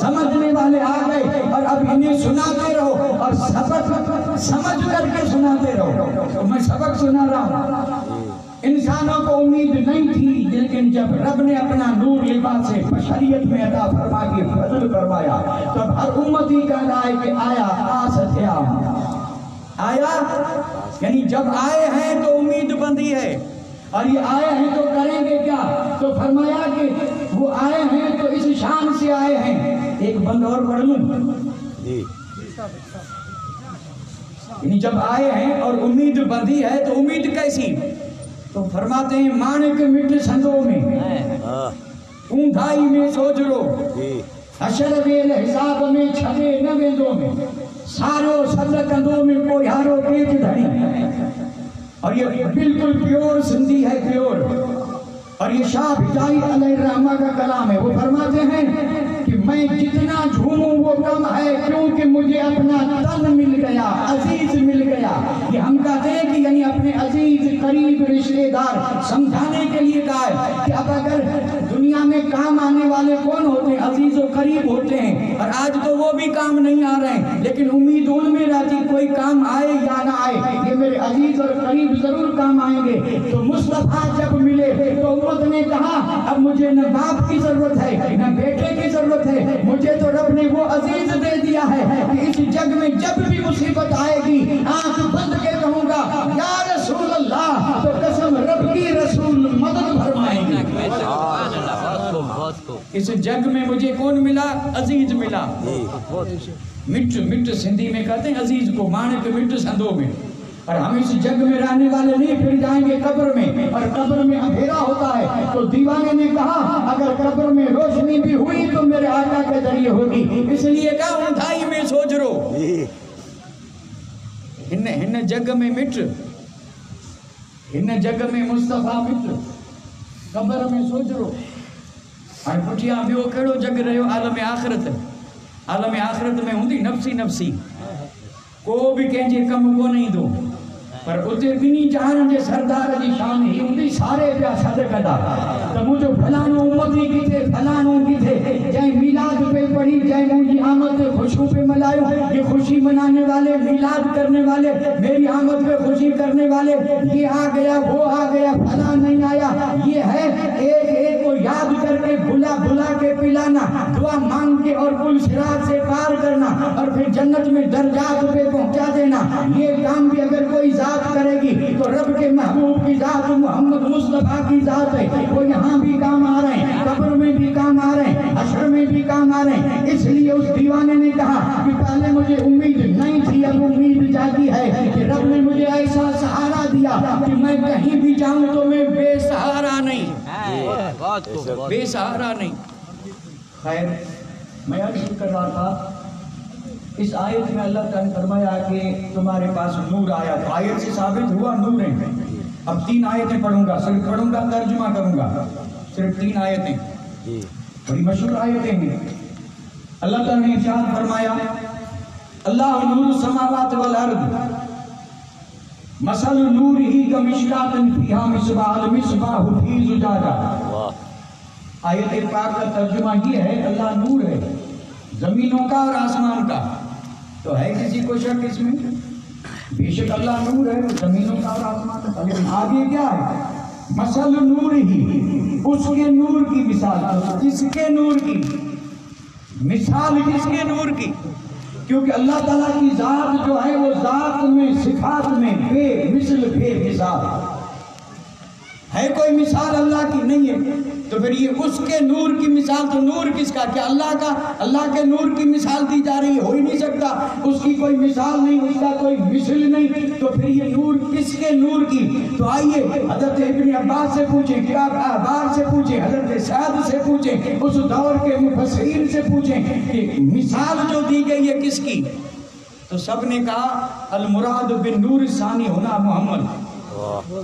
سمجھنے والے آ گئے. اور اب انہیں سناتے رہو اور سبق سمجھ کر کے سناتے رہو. تو میں سبق سنا رہا ہوں. انسانوں کو امید نہیں تھی, لیکن جب رب نے اپنا نور لباس سے بشریت میں عطا فرما کے فضل فرمایا تو اب ہر امتی کا رہا ہے کہ آیا آس تھیام, آیا یعنی جب آئے ہیں تو امید بندی ہے. اور یہ آئے ہیں تو کریں گے کیا, تو فرمایا کہ وہ آئے ہیں تو اس شان سے آئے ہیں. ایک بند اور پڑھ لوں, یعنی جب آئے ہیں اور امید بندی ہے تو امید کیسی, تو فرماتے ہیں مانک مٹ سندوں میں, اونھائی میں سوچ رو, حشر ویل حساب میں چھڑے نویندوں میں, ساروں صد کندوں میں کوئی ہارو ایک دھڑی. اور یہ بالکل پیور سندھی ہے, پیور. اور یہ شاہ بھٹائی علیہ الرحمہ کا کلام ہے. وہ فرماتے ہیں کہ میں جتنا جھوموں وہ کم ہے, کیونکہ مجھے اپنا تن مل گیا, عزیز مل گیا. یہ ہم کہتے ہیں کہ یعنی اپنے عزیز قریب رشتے دار سمجھانے کے لیے کہا ہے کہ اب اگر دنیا میں کام آنے والے کون ہوتے ہیں, عزیز و قریب ہوتے ہیں. اور آج تو وہ بھی کام نہیں آ رہے ہیں, لیکن امید ان میں رہتی کوئی کام آئے یا نہ آئے, یہ میرے عزیز اور قریب ضرور کام آئیں گے. تو مصطفیٰ جب ملے تو امت نے کہا اب مجھے نہ باپ کی ضرورت ہے نہ بیٹے کی ضرورت ہے, مجھے تو رب نے وہ عزیز دے دیا ہے کہ اس جگ میں جب بھی مصیبت آئے گی آنکھ بند کے کہوں گا یا رسول اللہ, تو قسم رب کی رسول مدد فرمائیں گے. اس جگ میں مجھے کون ملا, عزیز ملا. مٹ مٹ سندھی میں کہتے ہیں عزیز کو, مانک مٹ سندوں میں. اور ہم اس جگ میں رہنے والے نہیں, پھر جائیں گے قبر میں, اور قبر میں اندھیرا ہوتا ہے. تو دیوانے نے کہا اگر قبر میں روشنی بھی ہوئی تو میرے آقا کے ذریعے ہوگی, اس لیے کہا اونھائی میں سوچ رو. ہن جگ میں مٹ, ہن جگ میں مصطفیٰ مٹ, قبر میں سوچ رو. اور پٹھیا بیو کیڑو جگ رہو, عالم آخرت. عالم آخرت میں ہوندی نفسی نفسی, کو بھی کہیں جے کم کو نہیں دو, پر اتنے بنی جہان کے سردار کی شان ہی ہوندی سارے پیا صدقہ دا تو مجھے فلانوں امتی کی تھے فلانوں کی تھے جائیں میلاد پہ پڑھی جائیں مجھے آمد پہ خوشوں پہ ملائیو یہ خوشی منانے والے میلاد کرنے والے میری آمد پہ خوشی کرنے والے یہ آ گیا وہ آ گیا فلاں نہیں آیا یہ ہے ایک ایک کو یاد کر کے بھلا بھلا کے پلانا دعا مانگ کے اور پل صراط سے پار کرنا اور پھر جنت میں درجات پہ پہنچا دینا یہ کام بھی اگر کوئی ذات کرے گی تو رب کے محبوب کی ذات محمد مصطفیٰ کی ذات ہے وہ یہاں بھی کام آ رہے ہیں قبر میں بھی کام آ رہے ہیں حشر میں بھی کام آ رہے ہیں اس لیے اس دیوانے نے کہا کہ پہلے مجھے امید نہیں تھی اب امید جاگی ہے کہ رب نے مجھے ایسا سہارا دیا کہ میں کہیں بھی جاؤں تو میں بے سہارا نہیں بے سہارا نہیں خیر میں عرض کر رہا تھا اس آیت میں اللہ تعالیٰ نے فرمایا کہ تمہارے پاس نور آیا تو آیت سے ثابت ہوا نور ہے اب 3 آیتیں پڑھوں گا صرف پڑھوں گا ترجمہ کروں گا صرف 3 آیتیں بڑی مشہور آیتیں ہیں اللہ تعالیٰ نے ارشاد فرمایا اللہ نور السماوات والارض مثل نورہ کمشکاۃ فیہا مصباح المصباح فی زجاجہ آیت پاک کا ترجمہ یہ ہے اللہ نور ہے زمینوں کا اور آسمان کا تو ہے کسی کو شک اس میں بے شک اللہ نور ہے زمینوں کا اور آسمان کا لیکن آگے کیا ہے مثل نور ہی اس کے نور کی مثال کس کے نور کی مثال کس کے نور کی کیونکہ اللہ تعالیٰ کی ذات جو ہے وہ ذات میں صفات میں بے مثل بے مثال ہے کوئی مثال اللہ کی نہیں ہے تو پھر یہ اس کے نور کی مثال تو نور کس کا کیا اللہ کے نور کی مثال دی جا رہی ہے ہو ہی نہیں سکتا اس کی کوئی مثال نہیں اس کا کوئی مثل نہیں تو پھر یہ نور کس کے نور کی تو آئیے حضرت ابن عباس سے پوچھیں کیا احبار سے پوچھیں حضرت سعد سے پوچھیں اس دور کے مفسرین سے پوچھیں کہ مثال جو دی گئی ہے کس کی تو سب نے کہا المراد بالنور ثانی ہونا محمد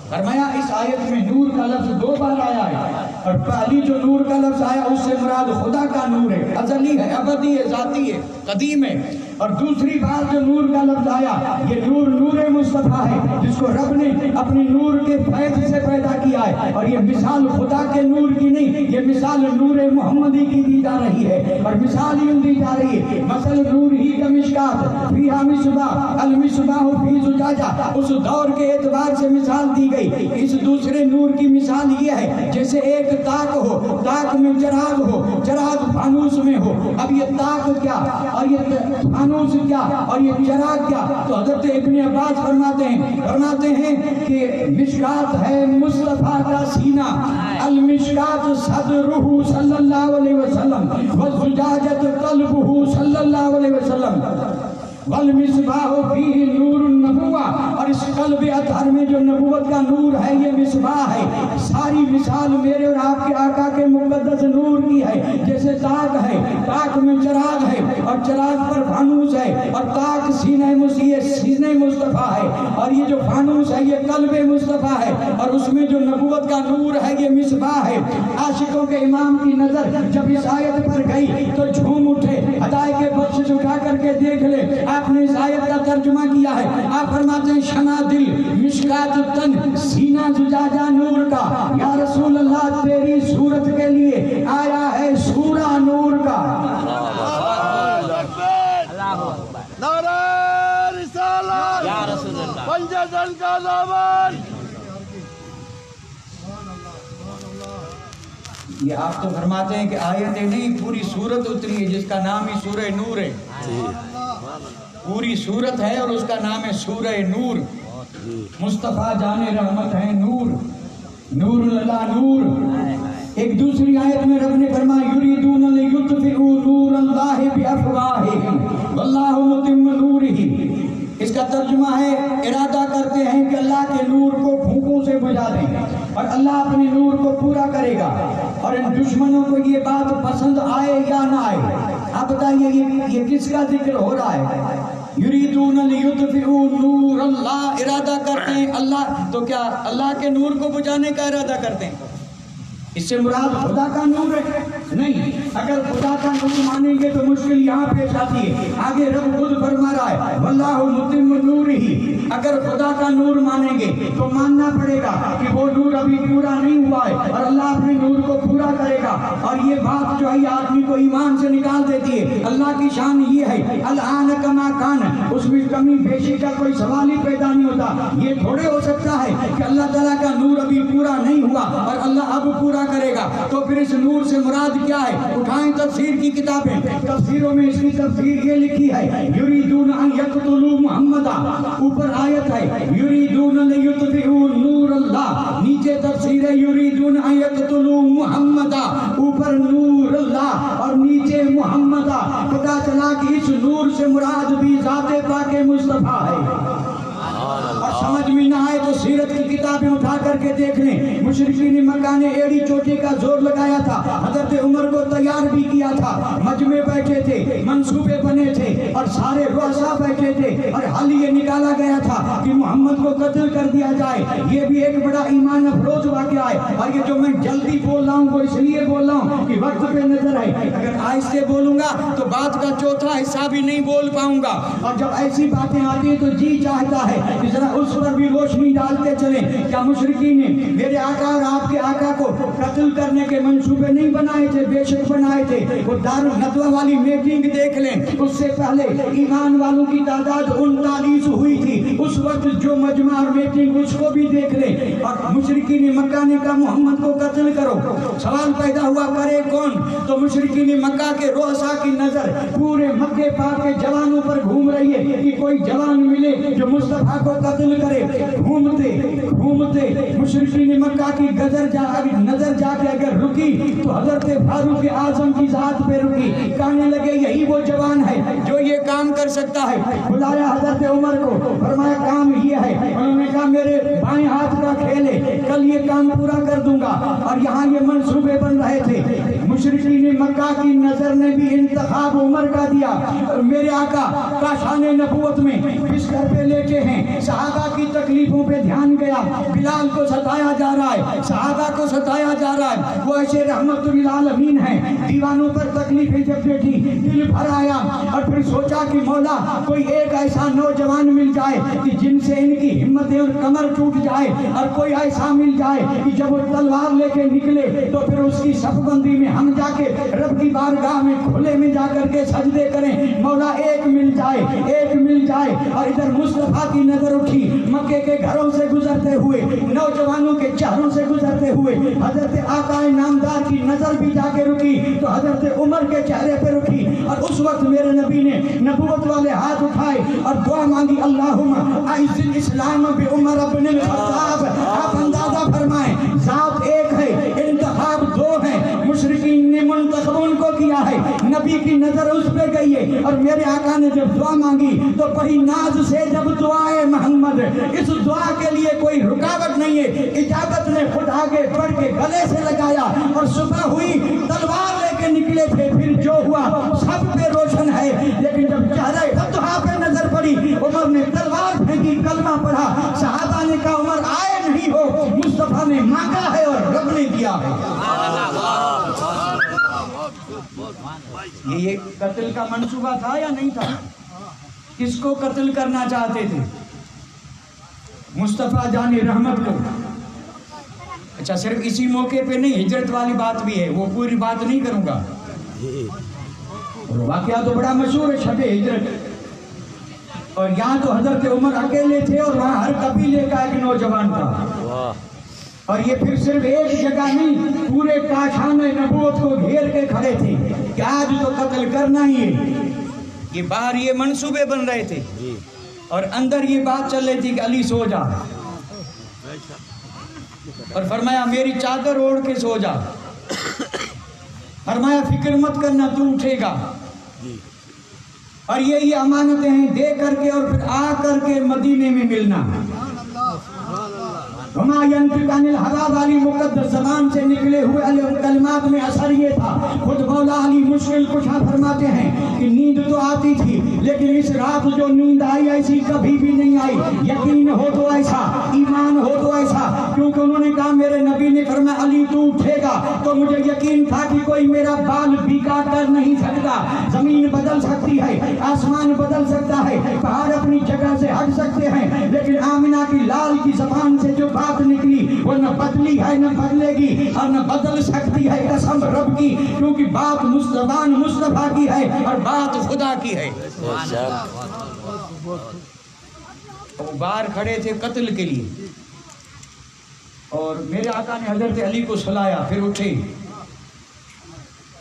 فرمایا اس آیت میں نور کا لفظ 2 بار آیا ہے اور پہلی جو نور کا لفظ آیا اس سے مراد خدا کا نور ہے ازلی ہے ابدی ہے ذاتی ہے قدیم ہے اور دوسری بار جو نور کا لفظ آیا یہ نور نور مصطفیٰ ہے جس کو رب نے اپنی نور کے فیض سے پیدا کیا ہے اور یہ مثال خدا کے نور کی نہیں یہ مثال نور محمدی کی دی جا رہی ہے اور مثال یوں دی جا رہی ہے مثل نور ہی کا مشکات فیہا مصباح المصباح فی زجاجہ اس دور کے اعتبار سے مثال دی گئی اس دوسرے نور کی مثال یہ ہے جیسے ایک تاک ہو تاک میں چراغ ہو چراغ فانوس میں ہو اب یہ تاک کیا اور یہ فانوس کیا اور یہ چراغ کیا تو حضرت ابن عباس فرماتے ہیں کہ مشکات ہے مصطفیٰ کا سینہ المشکات صدرہ صلی اللہ علیہ وسلم والزجاجۃ قلبہ صلی اللہ علیہ وسلم والمصباح فیہ نور النبوہ اور اس قلب اطہر میں جو نبوت کا نور ہے یہ مصباح ہے ساری مثال میرے اور آپ کے آقا کے مقدس نور کی ہے جیسے تاک ہے تاک میں چراغ ہے اور چراغ پر فانوس ہے اور تاک سینہ مصطفیٰ ہے اور یہ جو فانوس ہے یہ قلب مصطفیٰ ہے اور اس میں جو نبوت کا نور ہے یہ مصباح ہے عاشقوں کے امام کی نظر جب اس آیت پر گئی تو جھوم اٹھے ہدایت کے بخشش اٹھا کر کے دیکھ لے آپ نے اس آیت کا ترجمہ کیا ہے آپ فرماتے ہیں شنا دل مشکات تن سینہ زجاجہ نور کا یا رسول اللہ تیری صورت کے لیے آیا ہے سورہ نور کا نعرہ رسالت یا رسول اللہ پنجزن کا زمان یہ آپ تو فرماتے ہیں کہ آیتیں نہیں پوری سورت اتری ہے جس کا نام ہی سورہ نور ہے پوری سورت ہے اور اس کا نام ہے سورہ نور مصطفیٰ جان رحمت ہے نور نور اللہ نور ایک دوسری آیت میں رب نے فرمایا یریدون لیطفئوا نور اللہ بافواہہم واللہ متم نورہ اس کا ترجمہ ہے ارادہ کرتے ہیں کہ اللہ کے نور کو پھونکوں سے بجھا دیں اور اللہ اپنے نور کو پورا کرے گا اور ان دشمنوں کو یہ بات پسند آئے یا نہ آئے آپ بتائیے یہ کس کا ذکر ہو رہا ہے یریدون لیطفئوا نور اللہ ارادہ کرتے ہیں اللہ تو کیا اللہ کے نور کو بجھانے کا ارادہ کرتے ہیں اس سے مراد خدا کا نور ہے نہیں اگر خدا کا نور مانیں گے تو مشکل یہاں پیش آتی ہے آگے رب خود فرما رہا ہے واللہ متم نورہ اگر خدا کا نور مانیں گے تو ماننا پڑے گا کہ وہ نور ابھی پورا نہیں ہوا ہے اور اللہ اپنے نور کو پورا کرے گا. اور یہ بات جو ہے آدمی کو ایمان سے نکال دیتی ہے. اللہ کی شان یہ ہے الآن کما کان، اس میں کمی بیشی کا کوئی سوال ہی پیدا نہیں ہوتا. یہ تھوڑے ہو سکتا ہے کہ اللہ تعالیٰ کا نور ابھی پورا نہیں ہوا اور اللہ اب پورا کرے گا. تو پھر اس نور سے مراد کیا ہے؟ اٹھائیں تفسیر کی کتابیں، تفسیروں میں اس کی تفسیر یہ لکھی ہے یریدون ان یقتلوا محمدا، اوپر آیت ہے یریدون لیطفئوا نور اللہ، نیچے تفسیر ہے یریدون ان یقتلوا محمدا، اوپر نور اللہ اور نیچے محمدا. پتہ چلا کہ اس نور سے مراد بھی ذات پاک مصطفیٰ ہے. اور سمجھ میں نہ آئے تو سیرت کی کتابیں اٹھا کر کے دیکھ لیں. مشرکین مکہ نے ایڑی چوٹی کا زور لگایا تھا، حضرت عمر کو تیار بھی کیا تھا، مجمع بیٹھے تھے، منصوبے بنے تھے اور سارے رؤساء بیٹھے تھے اور حل یہ نکالا گیا تھا کہ محمد کو قتل کر دیا جائے. یہ بھی ایک بڑا ایمان افروز واقعہ ہے. اور یہ جو میں جلدی بول رہا ہوں وہ اس لیے بول رہا ہوں کہ وقت پہ نظر ہے. اگر آہستہ بولوں گا تو بات کا چوتھا حصہ بھی نہیں بول پاؤں گا. اور جب ایسی باتیں آتی ہیں تو جی چاہتا ہے کہ ذرا اس پر بھی روشنی ڈالتے چلیں. کیا مشرکین نے میرے آقا اور آپ کے آقا کو قتل کرنے کے منصوبے نہیں بنائے تھے؟ بے شک بنائے تھے. وہ دارالندوہ والی میٹنگ دیکھ لیں، اس سے پہلے ایمان والوں کی تعداد 39 ہوئی تھی. اس وقت جو مجمع اور میٹنگ اس کو بھی دیکھ لیں. اور مشرکین مکہ نے کہا محمد کو قتل کرو. سوال پیدا ہوا کرے کون؟ تو مشرکین مکہ کے رؤساء کی نظر پورے مکے پاک کے جوانوں پر گھوم رہی ہے کہ کوئی جوان ملے جو مصطفیٰ کو قتل کرے. گھومتے مشرکین مکہ کی نظر جا کے اگر رکی تو حضرت فاروق اعظم کی ذات پہ رکی. کہنے لگے یہی وہ جوان ہے جو یہ کام کر سکتا ہے. بلایا حضرت عمر کو، فرمایا کام یہ ہے. انہوں نے کہا میرے بائیں ہاتھ کا کھیل ہے، کل یہ کام پورا کر دوں گا. اور یہاں یہ منصوبے بن رہے تھے. مشرکین مکہ کی نظر نے بھی انتخاب عمر کا دیا. میرے آقا کاشان نبوت میں بستر پہ لیٹے ہیں، صحابہ کی تکلیفوں پہ دھیان گیا. بلال کو ستایا جا رہا ہے، صحابہ کو ستایا جا رہا ہے. وہ ایسے رحمت للعالمین ہیں، دیوانوں پر تکلیفیں جب بیٹھی دل بھر آیا. اور پھر سوچا کہ مولا کوئی ایک ایسا نوجوان مل جائے کہ جن سے ان کی ہمتیں اور کمر ٹوٹ جائے، اور کوئی ایسا مل جائے کہ جب وہ تلوار لے کے نکلے تو پھر اس کی صف بندی میں ہم جا کے رب کی بارگاہ میں کھلے میں جا کر کے سجدے کریں. مولا ایک مل جائے، ایک مل جائے. اور ادھر مصطفیٰ کی نظر اٹھی، مکے کے گھروں سے گزرتے ہوئے، نوجوانوں کے چہروں سے گزرتے ہوئے حضرت آقا نامدار کی نظر بھی جا کے رکی تو حضرت عمر کے چہرے پہ رکی. اور اس وقت میرے نبی نے نبوت والے ہاتھ اٹھائے اور دعا مانگی اللہم اعز الاسلام بعمر بن الخطاب. آپ اندازہ فرمائیں ذات ایک ہے، انتخاب دو ہیں. مشرکین نے منتخبون کو کیا ہے، نبی کی نظر اس پہ گئی ہے. اور میرے آقا نے جب دعا مانگی تو بڑی ناز سے جب دعائے محمد، اس دعا کے لیے کوئی رکاوٹ نہیں ہے. اجابت نے خود آگے بڑھ کے گلے سے لگایا اور صبح ہوئی، تلوار لے کے نکلے تھے. پھر جو ہوا سب پہ روشن ہے. لیکن جب چہرے فتح پہ نظر پڑی، عمر نے تلوار پھینکی، کلمہ پڑھا. صحابہ نے کہا عمر آئے نہیں ہو، مصطفیٰ نے مانگا ہے اور رب نے دیا ہے. یہ قتل کا منصوبہ تھا یا نہیں تھا؟ کس کو قتل کرنا چاہتے تھے؟ مصطفیٰ جان رحمت کو. اچھا صرف اسی موقع پہ نہیں، ہجرت والی بات بھی ہے، وہ پوری بات نہیں کروں گا. واقعہ تو بڑا مشہور ہے شب ہجرت. اور یہاں تو حضرت عمر اکیلے تھے اور وہاں ہر قبیلے کا ایک نوجوان تھا. اور یہ پھر صرف ایک جگہ نہیں، پورے کاشان نبوت کو گھیر کے کھڑے تھے کہ آج تو قتل کرنا ہی ہے. یہ باہر یہ منصوبے بن رہے تھے اور اندر یہ بات چل رہی تھی کہ علی سو جا. اور فرمایا میری چادر اوڑھ کے سو جا. فرمایا فکر مت کرنا، تو اٹھے گا. اور یہ امانتیں ہیں، دے کر کے اور پھر آ کر کے مدینے میں ملنا. وما ينطق عن الهوى والی مقدس زبان سے نکلے ہوئے کلمات میں اثر یہ تھا. خود مولا علی مشکل کشا فرماتے ہیں کہ نیند تو آتی تھی لیکن اس رات جو نیند آئی ایسی کبھی بھی نہیں آئی. یقین ہو تو ایسا، ایمان ہو تو ایسا. کیونکہ انہوں نے کہا میرے نبی نے فرمایا علی تو اٹھے گا تو مجھے یقین تھا کہ کوئی میرا بال بیکا کر نہیں سکتا. زمین بدل سکتی ہے، آسمان بدل سکتا ہے، پہاڑ اپنی جگہ سے ہٹ سکتے ہیں، لیکن بدلی ہے نہ بدلے گی اور نہ بدل سکتی ہے قسم رب کی، کیونکہ بات مصطفیٰ کی ہے اور بات خدا کی ہے۔ وہ باہر کھڑے تھے قتل کے لیے، اور میرے آقا نے حضرت علی کو سلایا، پھر اٹھے،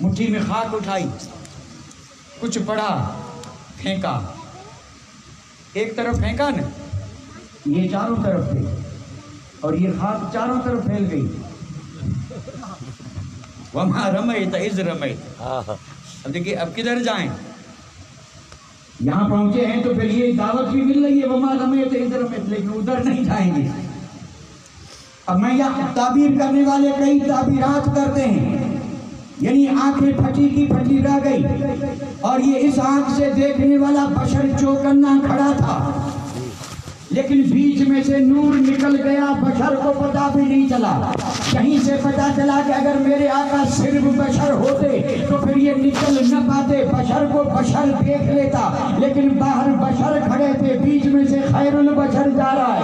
مٹھی میں خاک اٹھائی، کچھ پڑھا، پھینکا، ایک طرف پھینکا نا، یہ چاروں طرف تھے اور یہ خاک چاروں طرف پھیل گئی۔ وَمَا رَمَيْتَ إِذْ رَمَيْتَ۔ اب دیکھیے اب کدھر جائیں، یہاں پہنچے ہیں تو پھر یہ دعوت بھی مل رہی ہے وَمَا رَمَيْتَ إِذْ رَمَيْتَ، لیکن ادھر نہیں جائیں گے۔ اب میں یہاں تعبیر کرنے والے کئی تعبیرات کرتے ہیں، یعنی آنکھیں پھٹی کی پھٹی رہ گئی، اور یہ اس آنکھ سے دیکھنے والا بشر چوکنا کھڑا تھا، لیکن بیچ میں سے نور نکل گیا، بشر کو پتہ بھی نہیں چلا۔ کہیں سے پتہ چلا کہ اگر میرے آقا صرف بشر ہوتے تو پھر یہ نکل نہ پاتے، بشر کو بشر دیکھ لیتا، لیکن باہر بشر کھڑے تھے، بیچ میں سے خیر البشر جا رہا ہے،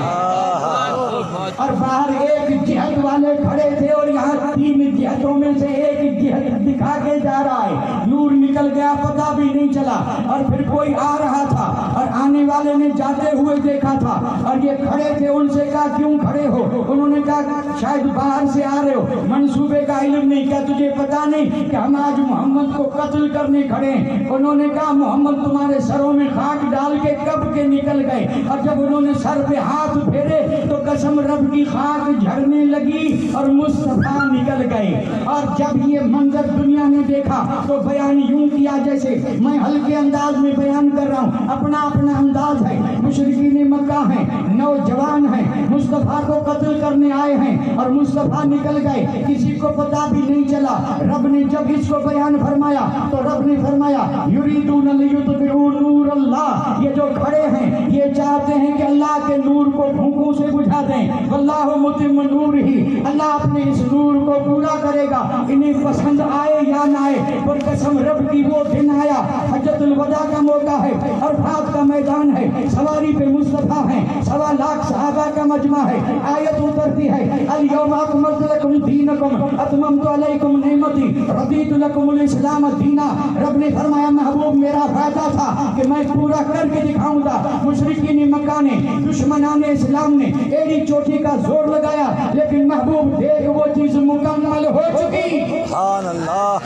اور باہر ایک جہت والے کھڑے تھے اور یہاں تین جہتوں میں سے ایک جہت دکھا کے جا رہا ہے، نور نکل گیا پتہ بھی نہیں چلا۔ اور پھر کوئی آ رہا تھا اور آنے والے نے جاتے ہوئے دیکھا تھا، اور یہ کھڑے تھے، ان سے کہا کیوں کھڑے ہو؟ انہوں نے کہا شاید باہر سے آ رہے ہو، منصوبے کا علم نہیں، کیا تجھے پتا نہیں کہ ہم آج محمد کو قتل کرنے کھڑے ہیں؟ انہوں نے کہا محمد تمہارے سروں میں خاک ڈال کے کب کے نکل گئے، اور جب انہوں نے سر پہ ہاتھ پھیرے تو قسم رب کی خاک جھڑنے لگی اور مصطفیٰ نکل گئے۔ اور جب یہ منظر دنیا نے دیکھا تو بیان یوں کیا جیسے میں ہلکے انداز میں بیان کر رہا ہوں، اپنا اپنا انداز ہے، مشرکین مکہ ہیں، نوجوان ہیں، مصطفیٰ کو قتل کرنے آئے ہیں اور مصطفیٰ نکل گئے، کسی کو پتہ بھی نہیں چلا۔ رب نے جب اس کو بیان فرمایا تو رب نے فرمایا یریدون لیطفئوا نور اللہ، یہ جو کھڑے ہیں یہ چاہتے ہیں کہ اللہ کے نور کو پھونکوں سے بجھا دیں، واللہ متم نورہ، اللہ اپنے اس نور کو پورا کرے گا، انہیں پسند آئے یا نہ آئے۔ پر قسم رب کی وہ دن آیا، حجۃ الوداع کا موقع ہے، عرفات کا میدان ہے، سواری پہ مصطفیٰ ہیں، 1.25 لاکھ صحابہ کا مجمع ہے، آیت اترتی ہے الیوم اکملت لکم دینکم اتممت علیکم نعمتی رضیت لکم الاسلام دینا۔ رب نے فرمایا محبوب میرا فائدہ تھا کہ میں پورا کر کے دکھاؤں گا۔ مشرکین مکہ نے، دشمنان اسلام نے ایڑی چوٹی کا زور لگایا، لیکن محبوب دیکھ وہ چیز مکمل ہو چکی۔ سبحان اللہ۔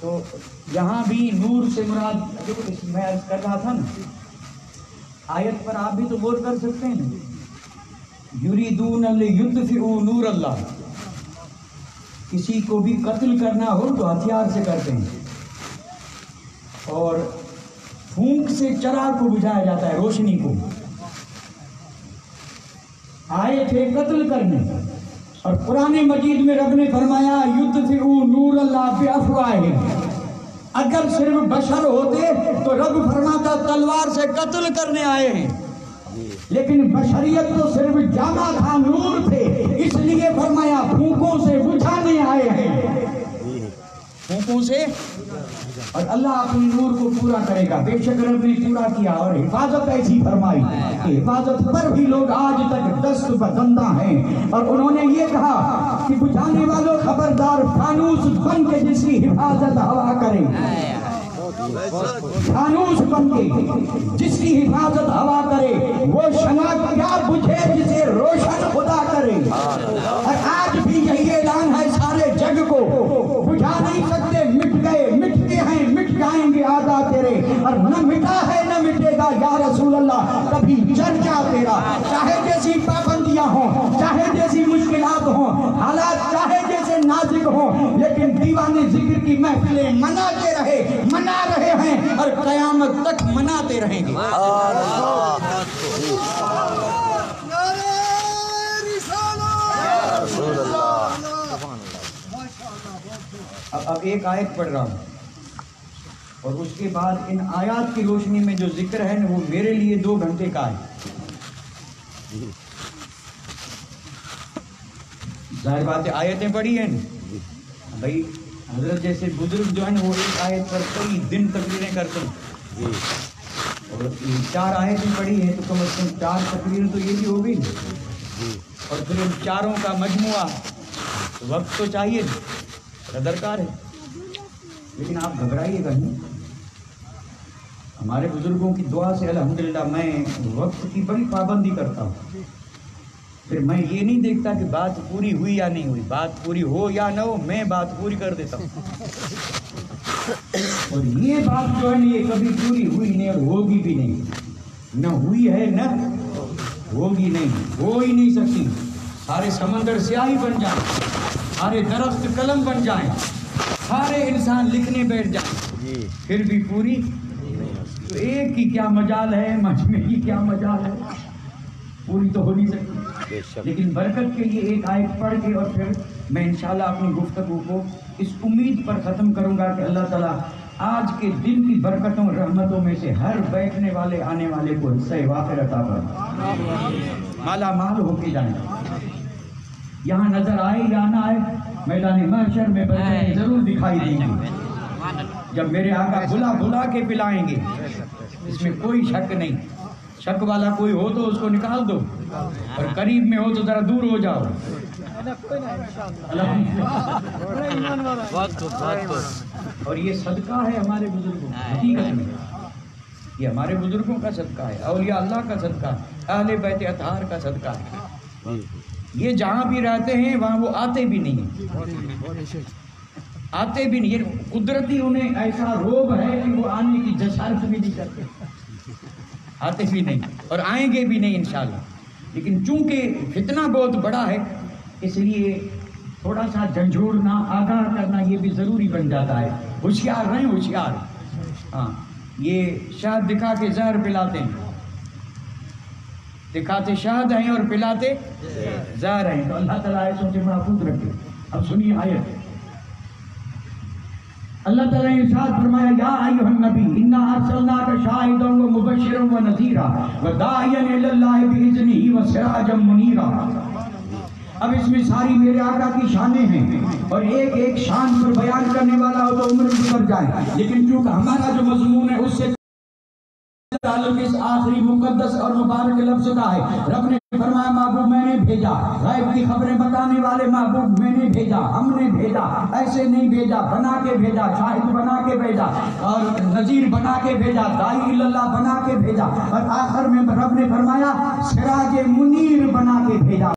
تو یہاں بھی نور سے مراد جو میں عرض کر رہا تھا نا، آیت پر آپ بھی تو غور کر سکتے ہیں، یریدون لیطفئوا نور اللہ، کسی کو بھی قتل کرنا ہو تو ہتھیار سے کرتے ہیں، اور پھونک سے چراغ کو بجھایا جاتا ہے، روشنی کو۔ آئے تھے قتل کرنے، اور قرآن مجید میں رب نے فرمایا یطفئوا نور اللہ بافواہہم، اگر صرف بشر ہوتے تو رب فرماتا تلوار سے قتل کرنے آئے ہیں، لیکن بشریت تو صرف جامع تھا، نور تھے، اس لیے فرمایا پھونکوں سے بجھانے آئے ہیں، پھونکوں سے، اور اللہ اپنے نور کو پورا کرے گا، بے شک رب نے پورا کیا، اور حفاظت ایسی فرمائی کہ حفاظت پر بھی لوگ آج تک دست بندہ ہیں۔ اور انہوں نے یہ کہا کہ بجھانے والوں خبردار، فانوس بن کے جس کی حفاظت ہوا کرے، فانوس بن کے جس کی حفاظت ہوا کرے، وہ شمع کیا بجھے جسے روشن خدا کرے۔ اور آج بھی یہی اعلان ہے سارے جگ کو، بجھا نہیں سکتے، مٹ گئے، مٹتے ہیں، مٹ جائیں گے آدھا تیرے، اور نہ مٹا ہے نہ مٹے گا یا رسول اللہ کبھی چرچا تیرا، چاہے جیسی پابندیاں ہوں، چاہے جیسی مشکلات ہوں، حالات چاہے جیسے نازک ہوں، لیکن دیوانے ذکر کی محفلیں مناتے رہے، منا رہے ہیں اور قیامت تک مناتے رہیں گے۔ اب ایک آیت پڑھ رہا ہوں، اور اس کے بعد ان آیات کی روشنی میں جو ذکر ہے وہ میرے لیے 2 گھنٹے کا ہے۔ ظاہر بات ہے آیتیں پڑھی ہیں بھائی، حضرت جیسے بزرگ جو ہیں وہ ایک آیت پر کئی دن تقریریں کرتے ہیں، اور یہ 4 آیتیں پڑھی ہیں تو کم از کم 4 تقریر تو یہ بھی ہو گئی، اور پھر ان چاروں کا مجموعہ، وقت تو چاہیے درکار ہے، لیکن آپ گھبرائیے گا نہیں۔ ہمارے بزرگوں کی دعا سے الحمدللہ میں وقت کی بڑی پابندی کرتا ہوں۔ پھر میں یہ نہیں دیکھتا کہ بات پوری ہوئی یا نہیں ہوئی، بات پوری ہو یا نہ ہو، میں بات پوری کر دیتا ہوں۔ اور یہ بات جو ہے نا، یہ کبھی پوری ہوئی نہیں اور ہوگی بھی نہیں، نہ ہوئی ہے نہ ہوگی نہیں، ہو ہی نہیں سکتی۔ سارے سمندر سیاہی بن جائیں، سارے درخت قلم بن جائیں، سارے انسان لکھنے بیٹھ جائیں، پھر بھی پوری تو ایک کی کیا مجال ہے، مجمع کی کیا مجال ہے، پوری تو ہو نہیں سکتی۔ لیکن برکت کے لیے ایک آیت پڑھ کے اور پھر میں انشاءاللہ اپنی گفتگو کو اس امید پر ختم کروں گا کہ اللہ تعالیٰ آج کے دن کی برکتوں رحمتوں میں سے ہر بیٹھنے والے آنے والے کو حصہ وافر عطا فرمائے، مالا مال ہو کے جائیں۔ یہاں نظر آئے یا نہ آئے، میدان محشر میں برکتیں ضرور دکھائی دیں گی جب میرے آقا بلا بلا کے پلائیں گے، اس میں کوئی شک نہیں۔ شک والا کوئی ہو تو اس کو نکال دو، اور قریب میں ہو تو ذرا دور ہو جاؤ۔ اور یہ صدقہ ہے ہمارے بزرگوں کا، حقیقت میں یہ ہمارے بزرگوں کا صدقہ ہے، اولیاء اللہ کا صدقہ ہے، اہل بیت اطہار کا صدقہ ہے۔ یہ جہاں بھی رہتے ہیں وہاں وہ آتے بھی نہیں ہیں، آتے بھی نہیں، یہ قدرتی انہیں ایسا روب ہے کہ وہ آنے کی جسارت بھی نہیں کرتے، آتے بھی نہیں اور آئیں گے بھی نہیں انشاءاللہ۔ لیکن چونکہ فتنہ بہت بڑا ہے، اس لیے تھوڑا سا جھنجھوڑنا، آگاہ کرنا یہ بھی ضروری بن جاتا ہے۔ ہوشیار رہیں، ہوشیار۔ ہاں، یہ شہد دکھا کے زہر پلاتے ہیں، دکھاتے شہد ہیں اور پلاتے زہر ہیں، تو اللہ تعالیٰ ایسوں سے محفوظ رکھے۔ اب سنیے آیت، اللہ تعالیٰ نے ارشاد فرمایا، یا ایھا النبی انا ارسلناک شاہدا ومبشرا ونذیرا وداعیا الی اللہ باذنہ وسراجا منیرا۔ اب اس میں ساری میرے آقا کی شانیں ہیں، اور ایک ایک شان پر بیان کرنے والا ہو تو عمر گزر جائے، لیکن چونکہ ہمارا جو مضمون ہے اس سے تعلق اس آخری مقدس اور مبارک لفظ کا ہے۔ رب نے فرمایا، محبوب میں نے بھیجا، غیب کی خبریں بتانے والے محبوب میں نے بھیجا، ہم نے بھیجا، ایسے نہیں بھیجا، بنا کے بھیجا، شاہد بنا کے بھیجا، اور نذیر بنا کے بھیجا، داعی اللہ بنا کے بھیجا، اور آخر میں رب نے فرمایا سراج منیر بنا کے بھیجا۔